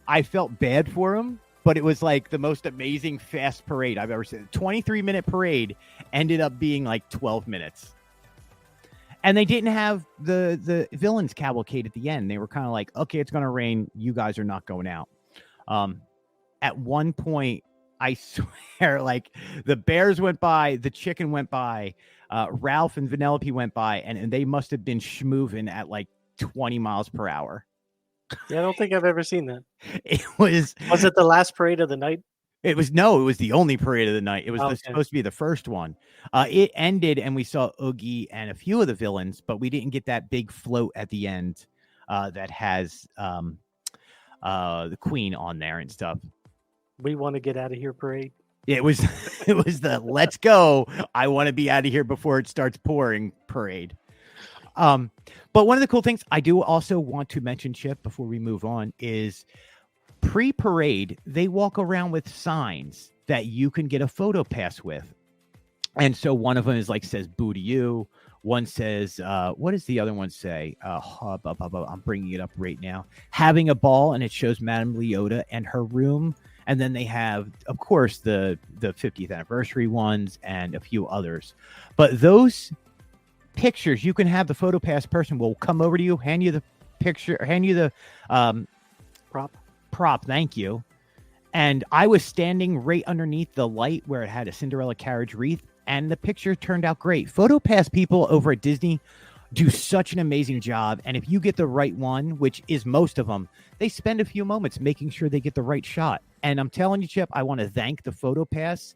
I felt bad for them, but it was like the most amazing fast parade I've ever seen. 23-minute parade ended up being like 12 minutes. And they didn't have the villains cavalcade at the end. They were kind of like, okay, it's going to rain. You guys are not going out. At one point, I swear, like the bears went by, the chicken went by, Ralph and Vanellope went by, and they must have been schmooving at like 20 miles per hour. Yeah, I don't think I've ever seen that. It was it the last parade of the night? It was the only parade of the night. It was supposed to be the first one. It ended, and we saw Oogie and a few of the villains, but we didn't get that big float at the end that has the Queen on there and stuff. We want to get out of here parade. It was the let's go. I want to be out of here before it starts pouring parade. But one of the cool things I do also want to mention, Chip, before we move on, is pre-parade, they walk around with signs that you can get a photo pass with. And so one of them is like says boo to you. One says, what does the other one say? I'm bringing it up right now. Having a ball, and it shows Madame Leota and her room. And then they have, of course, the 50th anniversary ones and a few others. But those pictures, you can have the PhotoPass person will come over to you, hand you the picture, hand you the prop. Thank you. And I was standing right underneath the light where it had a Cinderella carriage wreath, and the picture turned out great. PhotoPass people over at Disney do such an amazing job. And if you get the right one, which is most of them, they spend a few moments making sure they get the right shot. And I'm telling you, Chip, I want to thank the PhotoPass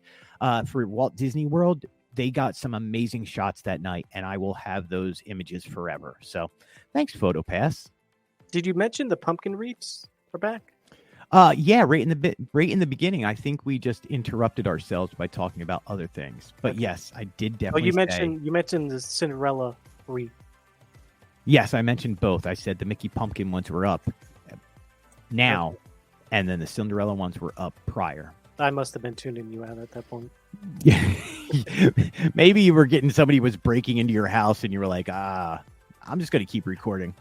for Walt Disney World. They got some amazing shots that night, and I will have those images forever. So thanks, PhotoPass. Did you mention the pumpkin wreaths are back? Yeah, right in the beginning. I think we just interrupted ourselves by talking about other things. But Okay. yes, I did definitely. You mentioned the Cinderella wreath. Yes, I mentioned both. I said the Mickey Pumpkin ones were up now, and then the Cinderella ones were up prior. I must have been tuning you out at that point. Yeah, maybe you were getting somebody was breaking into your house, and you were like, I'm just going to keep recording.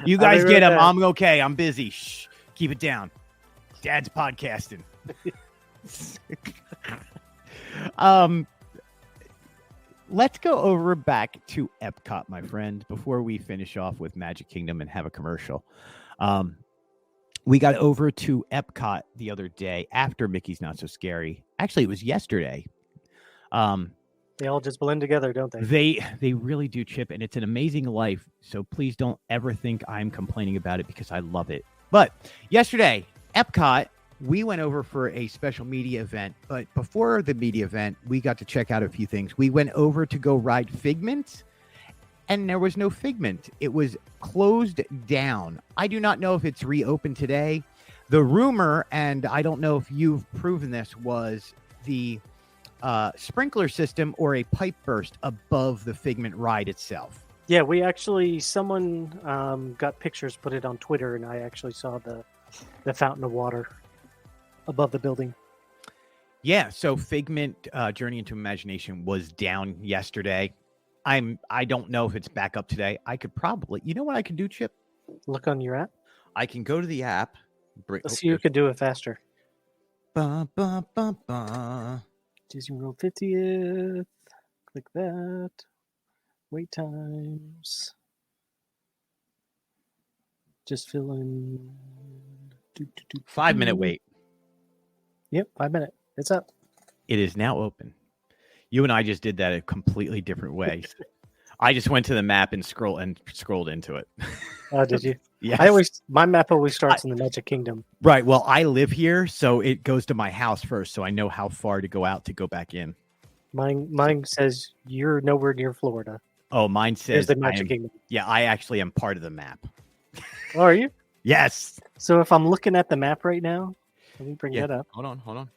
You guys get them. I'm okay. I'm busy. Shh, keep it down. Dad's podcasting. Let's go over back to Epcot, my friend, before we finish off with Magic Kingdom and have a commercial. We got over to Epcot the other day after Mickey's Not So Scary. Actually, it was yesterday. They all just blend together, don't they? They really do, Chip, and it's an amazing life. So please don't ever think I'm complaining about it because I love it. But yesterday, Epcot, we went over for a special media event. But before the media event, we got to check out a few things. We went over to go ride Figment, and there was no Figment. It was closed down. I do not know if it's reopened today. The rumor, and I don't know if you've proven this, was the sprinkler system or a pipe burst above the Figment ride itself. Yeah, we actually, someone got pictures, put it on Twitter, and I actually saw the fountain of water above the building. Yeah, so Figment Journey into Imagination was down yesterday. I don't know if it's back up today. I could probably, you know what I can do, Chip? Look on your app. I can go to the app. Let's see who can do it faster. Ba, ba, ba, ba. Disney World 50th. Click that. Wait times. Just fill in. 5 minute wait. Yep, 5 minutes. It's up. It is now open. You and I just did that a completely different way. I just went to the map and scrolled into it. Oh, did you? Yeah. My map always starts in the Magic Kingdom. Right. Well, I live here, so it goes to my house first, so I know how far to go out to go back in. Mine says you're nowhere near Florida. Oh, mine says Here's the Magic Kingdom. Yeah, I actually am part of the map. Oh, are you? Yes. So if I'm looking at the map right now, let me bring that up. Hold on.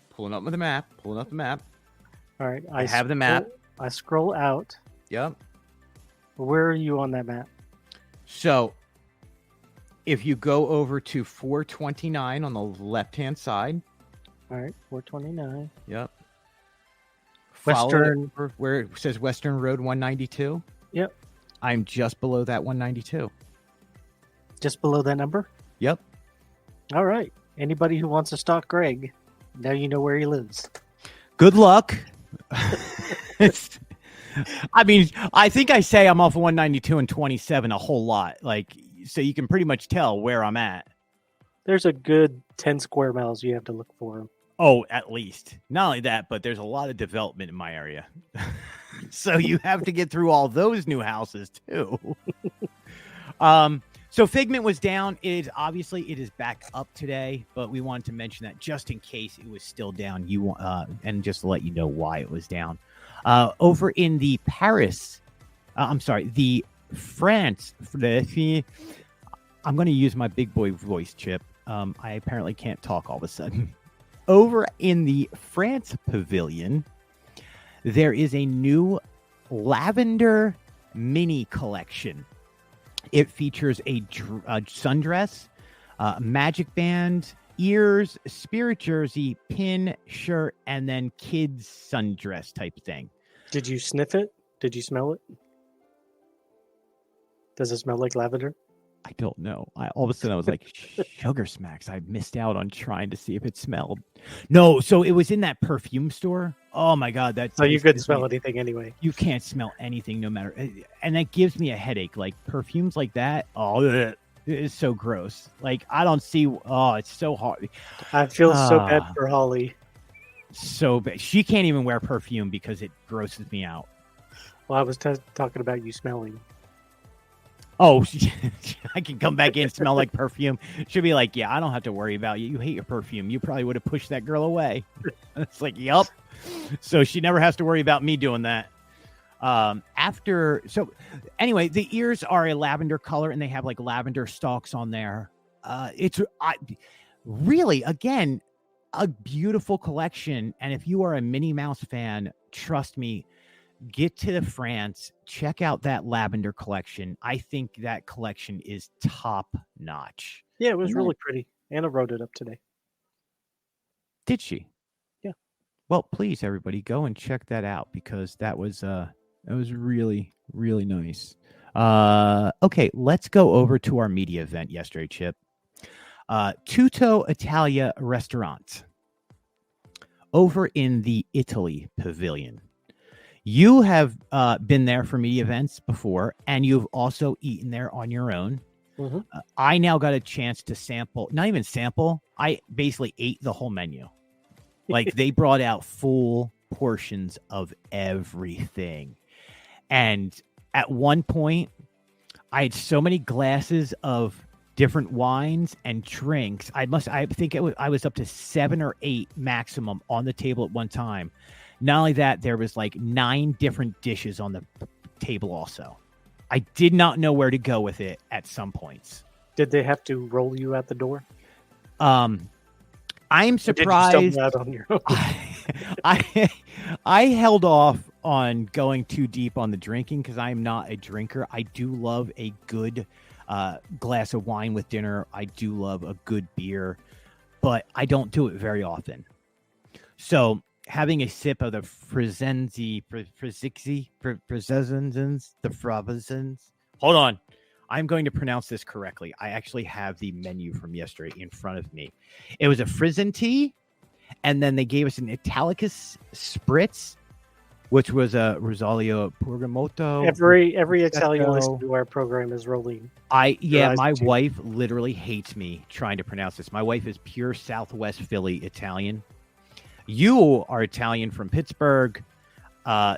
Pulling up the map. All right. I have the map. I scroll out. Yep. Where are you on that map? So if you go over to 429 on the left-hand side. All right, 429. Yep. Western, where it says Western Road 192. Yep. I'm just below that 192. Just below that number? Yep. All right. Anybody who wants to stalk Greg, now you know where he lives. Good luck. I mean, I think I say I'm off of 192 and 27 a whole lot. Like, so you can pretty much tell where I'm at. There's a good 10 square miles you have to look for him. Oh, at least. Not only that, but there's a lot of development in my area. So you have to get through all those new houses too. So Figment was down. It is back up today, but we wanted to mention that just in case it was still down, and just to let you know why it was down. Over in the the France. I'm going to use my big boy voice, Chip. I apparently can't talk all of a sudden. Over in the France pavilion, there is a new lavender mini collection. It features a sundress, magic band, ears, spirit jersey, pin, shirt, and then kids sundress type thing. Did you sniff it? Did you smell it? Does it smell like lavender? I don't know. All of a sudden I was like, Sugar Smacks. I missed out on trying to see if it smelled. No, so it was in that perfume store. Oh my God, that. So you tasted couldn't smell like- anything anyway. You can't smell anything, no matter, and that gives me a headache. Like perfumes like that. Oh, it is so gross. Like I don't see. Oh, it's so hard. I feel so bad for Holly. So bad. She can't even wear perfume because it grosses me out. Well, I was talking about you smelling. Oh, I can come back in and smell like perfume. She'll be like, yeah, I don't have to worry about you. You hate your perfume. You probably would have pushed that girl away. It's like, yup. So she never has to worry about me doing that. Anyway, the ears are a lavender color and they have like lavender stalks on there. Really, again, a beautiful collection. And if you are a Minnie Mouse fan, trust me, get to France, check out that lavender collection. I think that collection is top notch. Yeah, it was really pretty. Anna wrote it up today. Did she? Yeah. Well, please, everybody, go and check that out because that was really, really nice. Okay, let's go over to our media event yesterday, Chip. Tutto Italia Restaurant over in the Italy Pavilion. You have been there for media events before, and you've also eaten there on your own. Mm-hmm. I now got a chance to sample, not even sample, I basically ate the whole menu. Like they brought out full portions of everything. And at one point, I had so many glasses of different wines and drinks. I think I was up to 7 or 8 maximum on the table at one time. Not only that, there was like 9 different dishes on the table also. I did not know where to go with it at some points. Did they have to roll you out the door? I'm surprised. Or did you stumble out on your own? I held off on going too deep on the drinking because I'm not a drinker. I do love a good glass of wine with dinner. I do love a good beer, but I don't do it very often. So having a sip of the the Frabazens. Hold on. I'm going to pronounce this correctly. I actually have the menu from yesterday in front of me. It was a Frizzanti, and then they gave us an Italicus Spritz, which was a Rosalio Bergamotto. Every Italian listening to our program is rolling. My wife literally hates me trying to pronounce this. My wife is pure Southwest Philly Italian. You are Italian from Pittsburgh,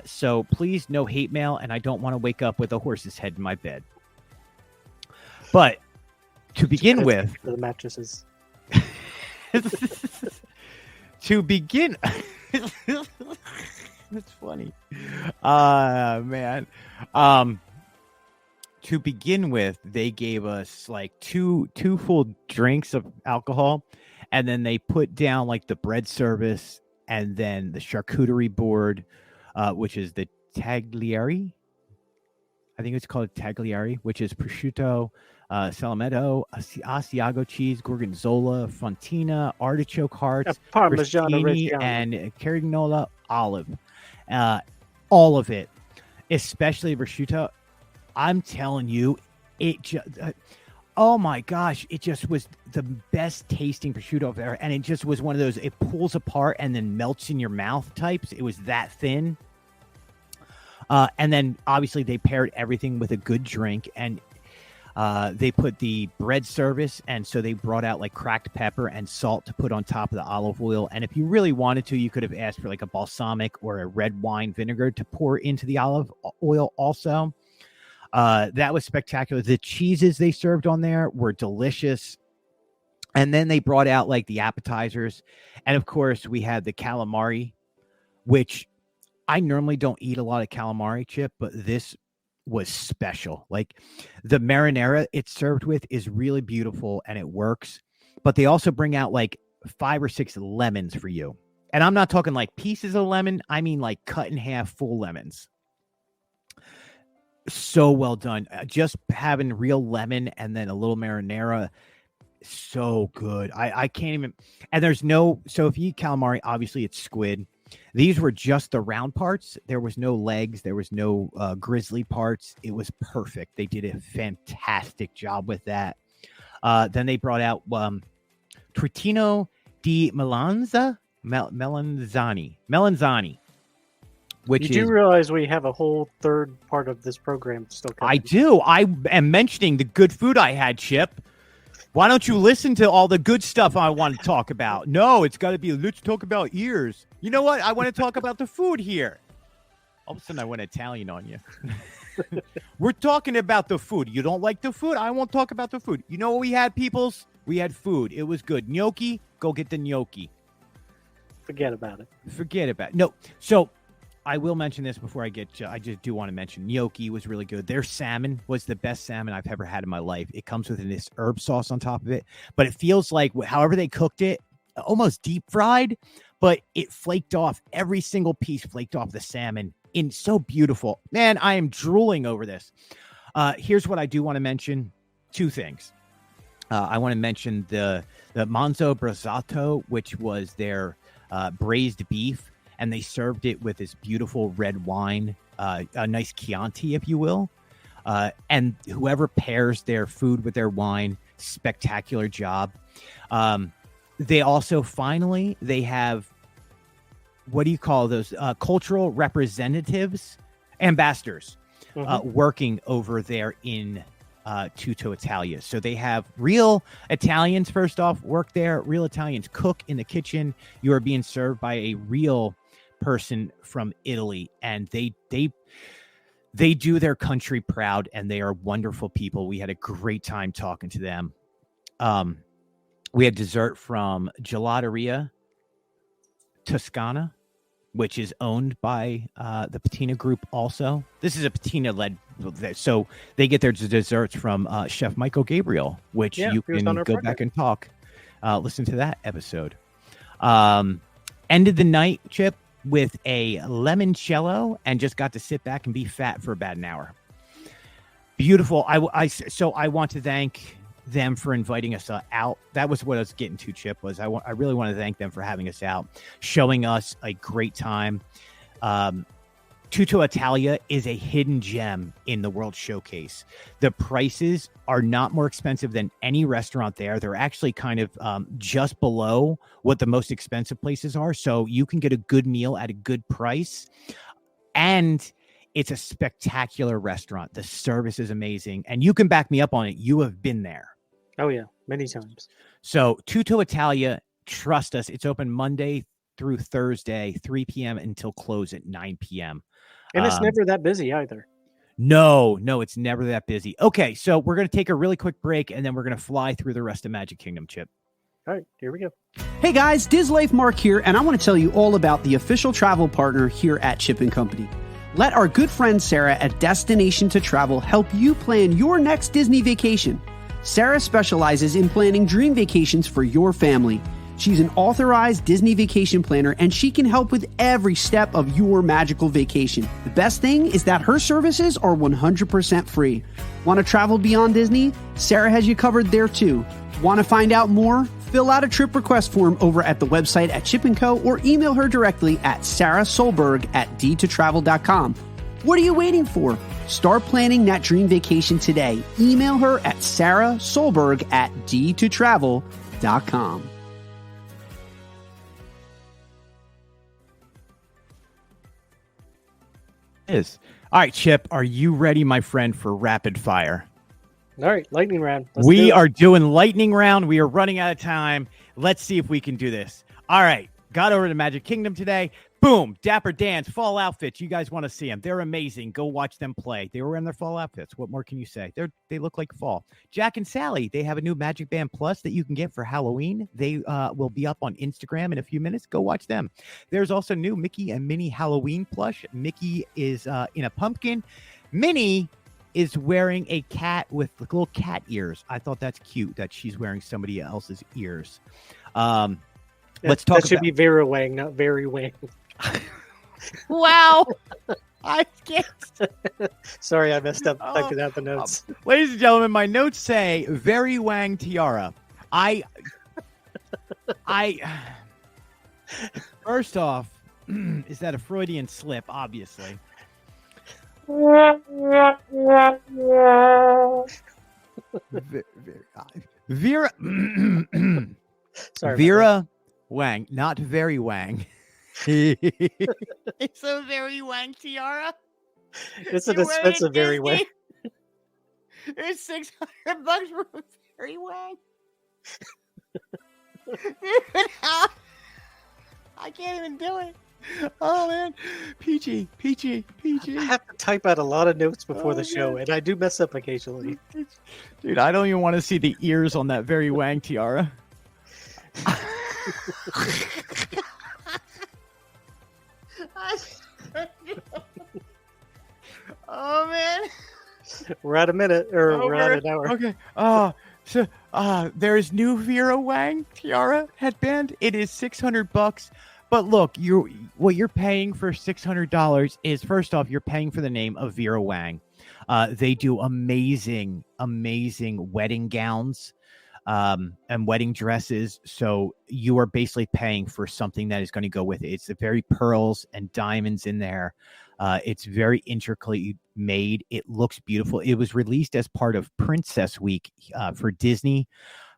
so please no hate mail, and I don't want to wake up with a horse's head in my bed. But to begin with, for the mattresses. to begin, that's funny. Man. To begin with, they gave us like two full drinks of alcohol. And then they put down like the bread service and then the charcuterie board, which is the taglieri. I think it's called taglieri, which is prosciutto, salametto, Asiago cheese, gorgonzola, fontina, artichoke hearts, Parmigiano crostini, Reggiano. and carignola olive. All of it, especially prosciutto. I'm telling you, it just... oh my gosh, it just was the best tasting prosciutto ever. And it just was one of those, it pulls apart and then melts in your mouth types. It was that thin. And then obviously they paired everything with a good drink, and they put the bread service. And so they brought out like cracked pepper and salt to put on top of the olive oil. And if you really wanted to, you could have asked for like a balsamic or a red wine vinegar to pour into the olive oil also. That was spectacular. The cheeses they served on there were delicious. And then they brought out like the appetizers. And of course, we had the calamari, which I normally don't eat a lot of calamari, Chip, but this was special. Like the marinara it's served with is really beautiful and it works. But they also bring out like 5 or 6 lemons for you. And I'm not talking like pieces of lemon. I mean like cut in half full lemons. So well done. Just having real lemon and then a little marinara. So good. I can't even. And there's no. So if you eat calamari, obviously it's squid. These were just the round parts. There was no legs. There was no grizzly parts. It was perfect. They did a fantastic job with that. Then they brought out Tortino di Melanzani, which you do realize we have a whole third part of this program still coming. I do. I am mentioning the good food I had, Chip. Why don't you listen to all the good stuff I want to talk about? No, it's got to be, let's talk about ears. You know what? I want to talk about the food here. All of a sudden, I went Italian on you. We're talking about the food. You don't like the food? I won't talk about the food. You know what we had, peoples? We had food. It was good. Gnocchi, go get the gnocchi. Forget about it. No, so I will mention this before I get I just do want to mention gnocchi was really good. Their salmon was the best salmon I've ever had in my life. It comes with this herb sauce on top of it, but it feels like however they cooked it, almost deep fried, but it flaked off. Every single piece flaked off the salmon. In so beautiful. Man, I am drooling over this. Here's what I do want to mention. Two things. I want to mention the Manzo Brasato, which was their braised beef, and they served it with this beautiful red wine, a nice Chianti, if you will. And whoever pairs their food with their wine, spectacular job. They also they have, what do you call those? Cultural representatives, ambassadors, working over there in Tutto Italia. So they have real Italians, first off, work there. Real Italians cook in the kitchen. You are being served by a real person from Italy, and they do their country proud, and they are wonderful people. We had a great time talking to them. We had dessert from Gelateria Toscana, which is owned by the Patina Group also. This is a Patina-led, so they get their desserts from Chef Michael Gabriel, which you can go back and listen to that episode. Ended the night, Chip, with a limoncello and just got to sit back and be fat for about an hour. Beautiful. So I want to thank them for inviting us out. That was what I was getting to, Chip, was I really want to thank them for having us out, showing us a great time. Tutto Italia is a hidden gem in the World Showcase. The prices are not more expensive than any restaurant there. They're actually kind of just below what the most expensive places are. So you can get a good meal at a good price. And it's a spectacular restaurant. The service is amazing. And you can back me up on it. You have been there. Oh, yeah. Many times. So Tutto Italia, trust us. It's open Monday through Thursday, 3 p.m. until close at 9 p.m. And it's never that busy either. No, it's never that busy. Okay, so we're going to take a really quick break, and then we're going to fly through the rest of Magic Kingdom, Chip. All right, here we go. Hey guys, Diz Life Mark here, and I want to tell you all about the official travel partner here at Chip & Company. Let our good friend Sarah at Destination to Travel help you plan your next Disney vacation. Sarah specializes in planning dream vacations for your family. She's an authorized Disney vacation planner, and she can help with every step of your magical vacation. The best thing is that her services are 100% free. Want to travel beyond Disney? Sarah has you covered there too. Want to find out more? Fill out a trip request form over at the website at Chip & Co. or email her directly at sarahsolberg@d2travel.com. What are you waiting for? Start planning that dream vacation today. Email her at sarahsolberg@d2travel.com. Is. All right, Chip, are you ready, my friend, for rapid fire? All right, lightning round. We are doing lightning round. We are running out of time. Let's see if we can do this. All right, got over to Magic Kingdom today. Boom, Dapper Dan's fall outfits. You guys want to see them. They're amazing. Go watch them play. They were in their fall outfits. What more can you say? They look like fall. Jack and Sally, they have a new Magic Band Plus that you can get for Halloween. They will be up on Instagram in a few minutes. Go watch them. There's also new Mickey and Minnie Halloween plush. Mickey is in a pumpkin. Minnie is wearing a cat with little cat ears. I thought that's cute that she's wearing somebody else's ears. Let's talk. That should be Vera Wang, not Very Wang. Wow. I can't. Sorry, I messed up typing out the notes. Ladies and gentlemen, my notes say Very Wang tiara. I first off, is that a Freudian slip? Obviously. Vera Sorry. Vera Wang, not very Wang. It's a very Wang tiara. It's an expensive very Wang. It's $600 for a very Wang. I can't even do it. Oh man, PG. I have to type out a lot of notes before the show, and I do mess up occasionally. Dude, I don't even want to see the ears on that very Wang tiara. Oh man, we're at a minute, or we're at an hour. Okay. So there's new Vera Wang tiara headband. It is $600. But look, what you're paying for $600 is, first off, you're paying for the name of Vera Wang. They do amazing wedding gowns and wedding dresses. So you are basically paying for something that is going to go with it. It's very pearls and diamonds in there. It's very intricately made. It looks beautiful. It was released as part of Princess Week for Disney.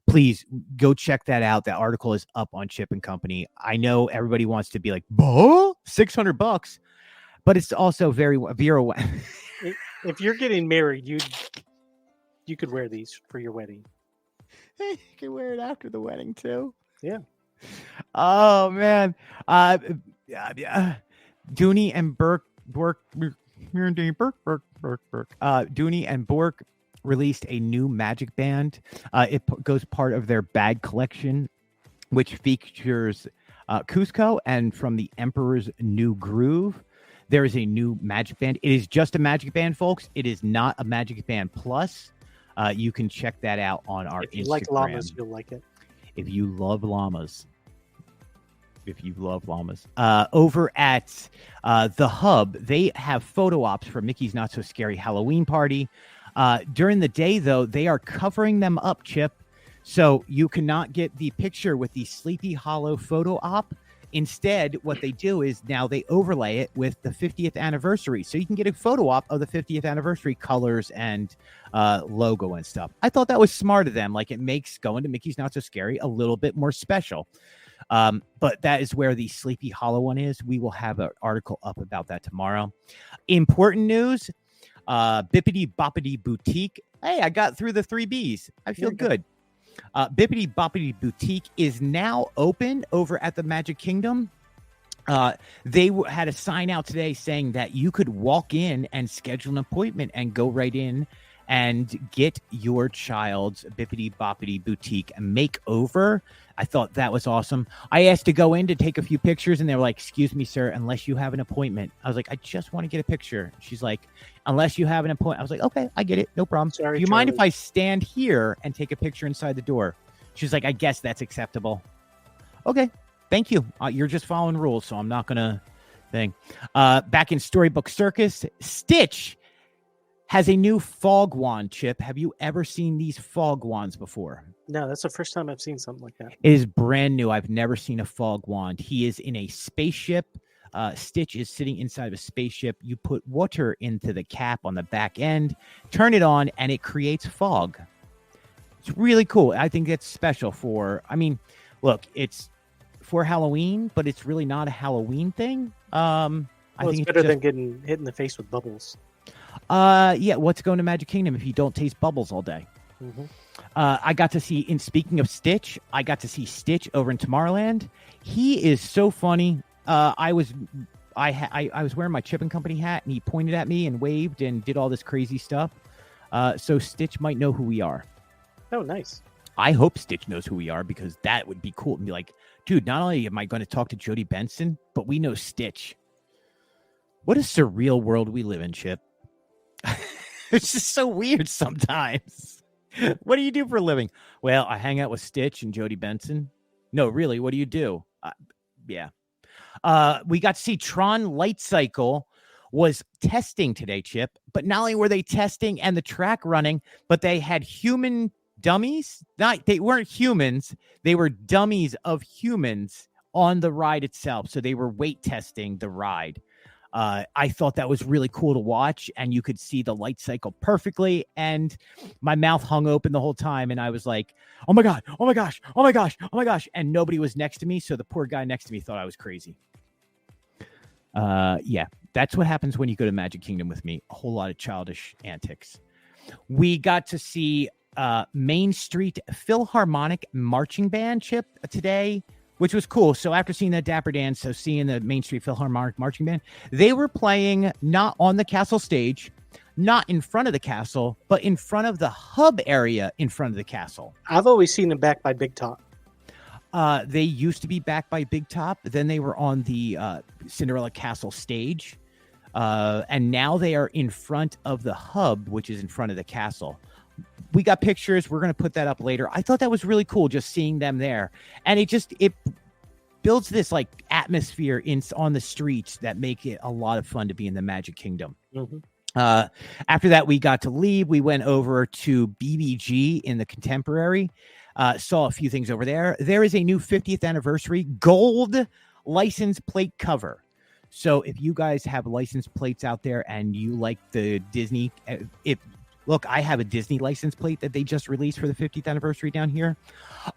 Please go check that out. That article is up on Chip and Company. I know everybody wants to be like, $600, but it's also very Vera. If you're getting married, you could wear these for your wedding. You can wear it after the wedding too. Yeah. Oh man. Dooney and Burke. Dooney and Burke released a new magic band. It goes part of their bag collection, which features Cusco and From the Emperor's New Groove. There is a new magic band. It is just a magic band, folks. It is not a magic band plus. You can check that out on our Instagram. If you like llamas, you'll like it. If you love llamas. Over at the Hub, they have photo ops for Mickey's Not So Scary Halloween Party. During the day, though, they are covering them up, Chip. So you cannot get the picture with the Sleepy Hollow photo op. Instead, what they do is now they overlay it with the 50th anniversary. So you can get a photo op of the 50th anniversary colors and logo and stuff. I thought that was smart of them. Like, it makes going to Mickey's Not So Scary a little bit more special. But that is where the Sleepy Hollow one is. We will have an article up about that tomorrow. Important news, Bippity Boppity Boutique. Hey, I got through the 3 Bs. I feel good. Bippity Boppity Boutique is now open over at the Magic Kingdom. They had a sign out today saying that you could walk in and schedule an appointment and go right in and get your child's Bippity Boppity Boutique makeover. I thought that was awesome. I asked to go in to take a few pictures, and they were like, "Excuse me, sir, unless you have an appointment." I was like, "I just want to get a picture." She's like, "Unless you have an appointment." I was like, "Okay, I get it. No problem. Sorry, do you mind if I stand here and take a picture inside the door?" She's like, "I guess that's acceptable." Okay, thank you. You're just following rules, so I'm not going to thing. Back in Storybook Circus, Stitch has a new fog wand, Chip. Have you ever seen these fog wands before? No, that's the first time I've seen something like that. It is brand new. I've never seen a fog wand. He is in a spaceship. Stitch is sitting inside of a spaceship. You put water into the cap on the back end, turn it on, and it creates fog. It's really cool. I think it's special look, it's for Halloween, but it's really not a Halloween thing. I think it's better than getting hit in the face with bubbles. Yeah, what's going to Magic Kingdom if you don't taste bubbles all day? Mm-hmm. I got to see, speaking of Stitch, I got to see Stitch over in Tomorrowland. He is so funny. I was wearing my Chip and Company hat, and he pointed at me and waved and did all this crazy stuff. So Stitch might know who we are. Oh, nice. I hope Stitch knows who we are, because that would be cool. And be like, dude, not only am I going to talk to Jody Benson, but we know Stitch. What a surreal world we live in, Chip. It's just so weird sometimes. What do you do for a living? Well, I hang out with Stitch and Jody Benson. No, really, what do you do? Yeah. We got to see Tron Light Cycle was testing today, Chip. But not only were they testing and the track running, but they had human dummies. They weren't humans. They were dummies of humans on the ride itself. So they were weight testing the ride. I thought that was really cool to watch, and you could see the light cycle perfectly. And my mouth hung open the whole time, and I was like, "Oh my god! Oh my gosh! Oh my gosh! Oh my gosh!" And nobody was next to me, so the poor guy next to me thought I was crazy. Yeah, that's what happens when you go to Magic Kingdom with me. A whole lot of childish antics. We got to see Main Street Philharmonic Marching Band Chip today, which was cool. So after seeing that Dapper Dance, so seeing the Main Street Philharmonic Marching Band, they were playing not on the castle stage, not in front of the castle, but in front of the hub area in front of the castle. I've always seen them back by Big Top. They used to be back by Big Top. Then they were on the Cinderella Castle stage. And now they are in front of the hub, which is in front of the castle. We got pictures. We're going to put that up later. I thought that was really cool just seeing them there. And it builds this like atmosphere on the streets that make it a lot of fun to be in the Magic Kingdom. Mm-hmm. After that, we got to leave. We went over to BBG in the Contemporary. Saw a few things over there. There is a new 50th anniversary gold license plate cover. So if you guys have license plates out there and you like the Disney, look, I have a Disney license plate that they just released for the 50th anniversary down here.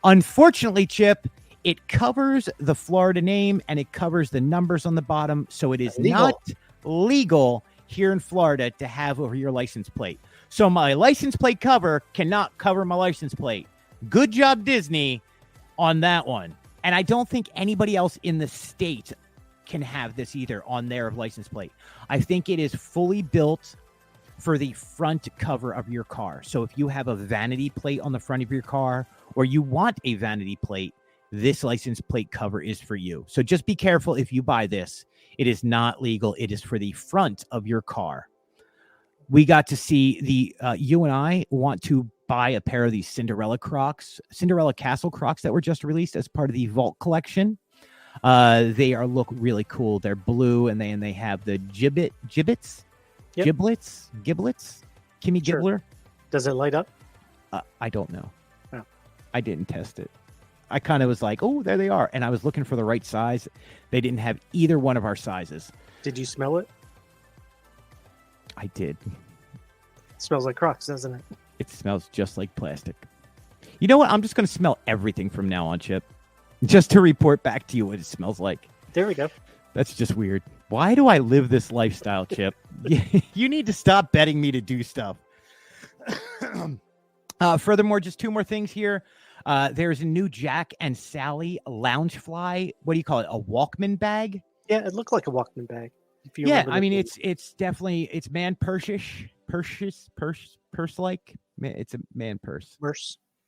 Unfortunately, Chip, it covers the Florida name and it covers the numbers on the bottom. So it is not legal here in Florida to have over your license plate. So my license plate cover cannot cover my license plate. Good job, Disney, on that one. And I don't think anybody else in the state can have this either on their license plate. I think it is fully built for the front cover of your car. So if you have a vanity plate on the front of your car or you want a vanity plate, this license plate cover is for you. So just be careful if you buy this. It is not legal. It is for the front of your car. We got to see you and I want to buy a pair of these Cinderella Castle Crocs that were just released as part of the Vault collection. They look really cool. They're blue and they have the giblets, Kimmy Sure. Gibbler. Does it light up? I don't know. Oh. I didn't test it. I kind of was like, oh, there they are. And I was looking for the right size. They didn't have either one of our sizes. Did you smell it? I did. It smells like Crocs, doesn't it? It smells just like plastic. You know what? I'm just going to smell everything from now on, Chip. Just to report back to you what it smells like. There we go. That's just weird. Why do I live this lifestyle, Chip? You need to stop betting me to do stuff. Furthermore, just two more things here. There's a new Jack and Sally Loungefly. What do you call it? A Walkman bag? Yeah, it looked like a Walkman bag. If you Yeah, remember I mean, the- it's definitely, it's man purse-like. It's a man purse.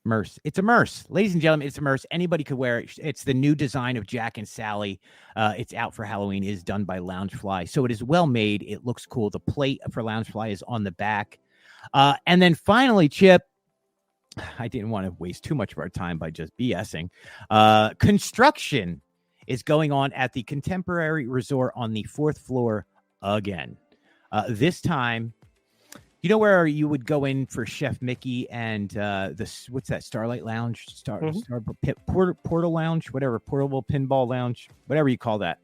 Merce. It's a merce. Ladies and gentlemen, it's a merce. Anybody could wear it. It's the new design of Jack and Sally. It's out for Halloween. It is done by Loungefly. So it is well made. It looks cool. The plate for Loungefly is on the back. And then finally, Chip, I didn't want to waste too much of our time by just BSing. Construction is going on at the Contemporary Resort on the 4th floor again. This time, you know where you would go in for Chef Mickey and what's that? Starlight Lounge, Portal Lounge, whatever, portable pinball lounge, whatever you call that.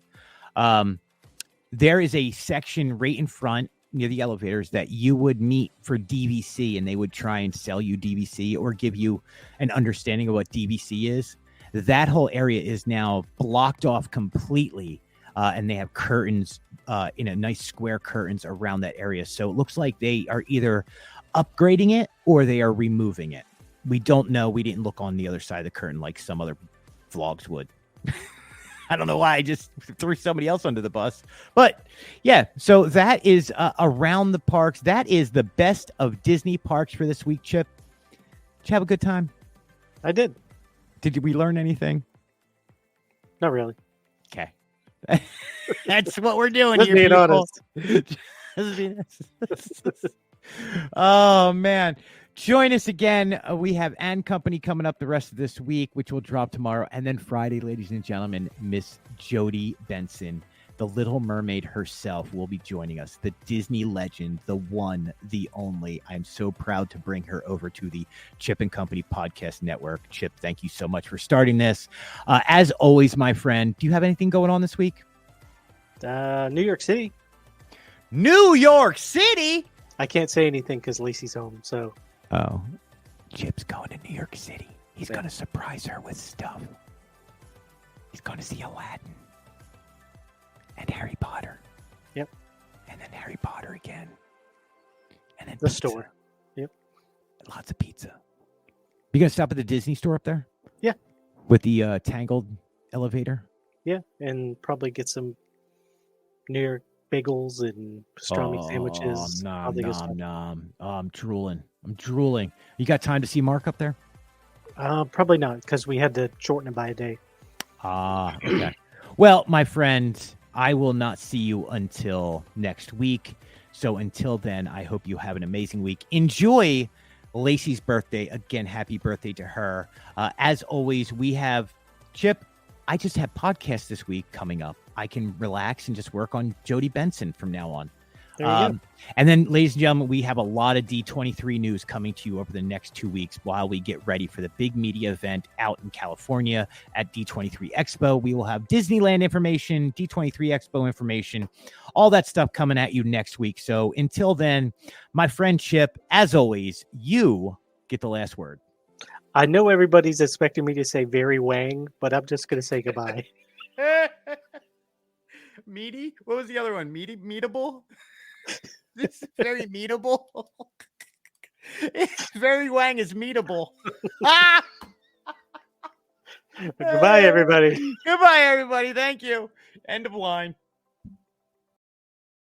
There is a section right in front near the elevators that you would meet for DVC, and they would try and sell you DVC or give you an understanding of what DVC is. That whole area is now blocked off completely, and they have curtains in a nice square curtains around that area. So it looks like they are either upgrading it or they are removing it. We don't know. We didn't look on the other side of the curtain like some other vlogs would. I don't know why I just threw somebody else under the bus. But yeah, so that is around the parks. That is the best of Disney parks for this week, Chip. Did you have a good time? I did. Did we learn anything? Not really. Okay. That's what we're doing Just here, being people. honest. Just being honest. Oh, man. Join us again. We have Ann Company coming up the rest of this week, which will drop tomorrow. And then Friday, ladies and gentlemen, Miss Jody Benson the Little Mermaid herself will be joining us, the Disney legend, the one, the only. I'm so proud to bring her over to the Chip and Company Podcast Network. Chip, thank you so much for starting this. As always, my friend, do you have anything going on this week? New York City. New York City? I can't say anything because Lacey's home. So. Oh, Chip's going to New York City. He's going to surprise her with stuff. He's going to see Aladdin. And Harry Potter. Yep. And then Harry Potter again. And then the pizza. Store. Yep. Lots of pizza. You gonna stop at the Disney store up there? Yeah. With the tangled elevator? Yeah, and probably get some New York bagels and pastrami sandwiches. Nom, nom, nom. Oh, I'm drooling. You got time to see Mark up there? Probably not, because we had to shorten it by a day. Okay. Well, my friend, I will not see you until next week. So until then, I hope you have an amazing week. Enjoy Lacey's birthday. Again, happy birthday to her. As always, we have Chip. I just have podcasts this week coming up. I can relax and just work on Jody Benson from now on. There you go. And then, ladies and gentlemen, we have a lot of D23 news coming to you over the next 2 weeks while we get ready for the big media event out in California at D23 Expo. We will have Disneyland information, D23 Expo information, all that stuff coming at you next week. So until then, my friend Chip, as always, you get the last word. I know everybody's expecting me to say very Wang, but I'm just going to say goodbye. Meaty? What was the other one? Meatable? This is very meatable. Very Wang is meatable. Goodbye, everybody. Goodbye, everybody. Thank you. End of line.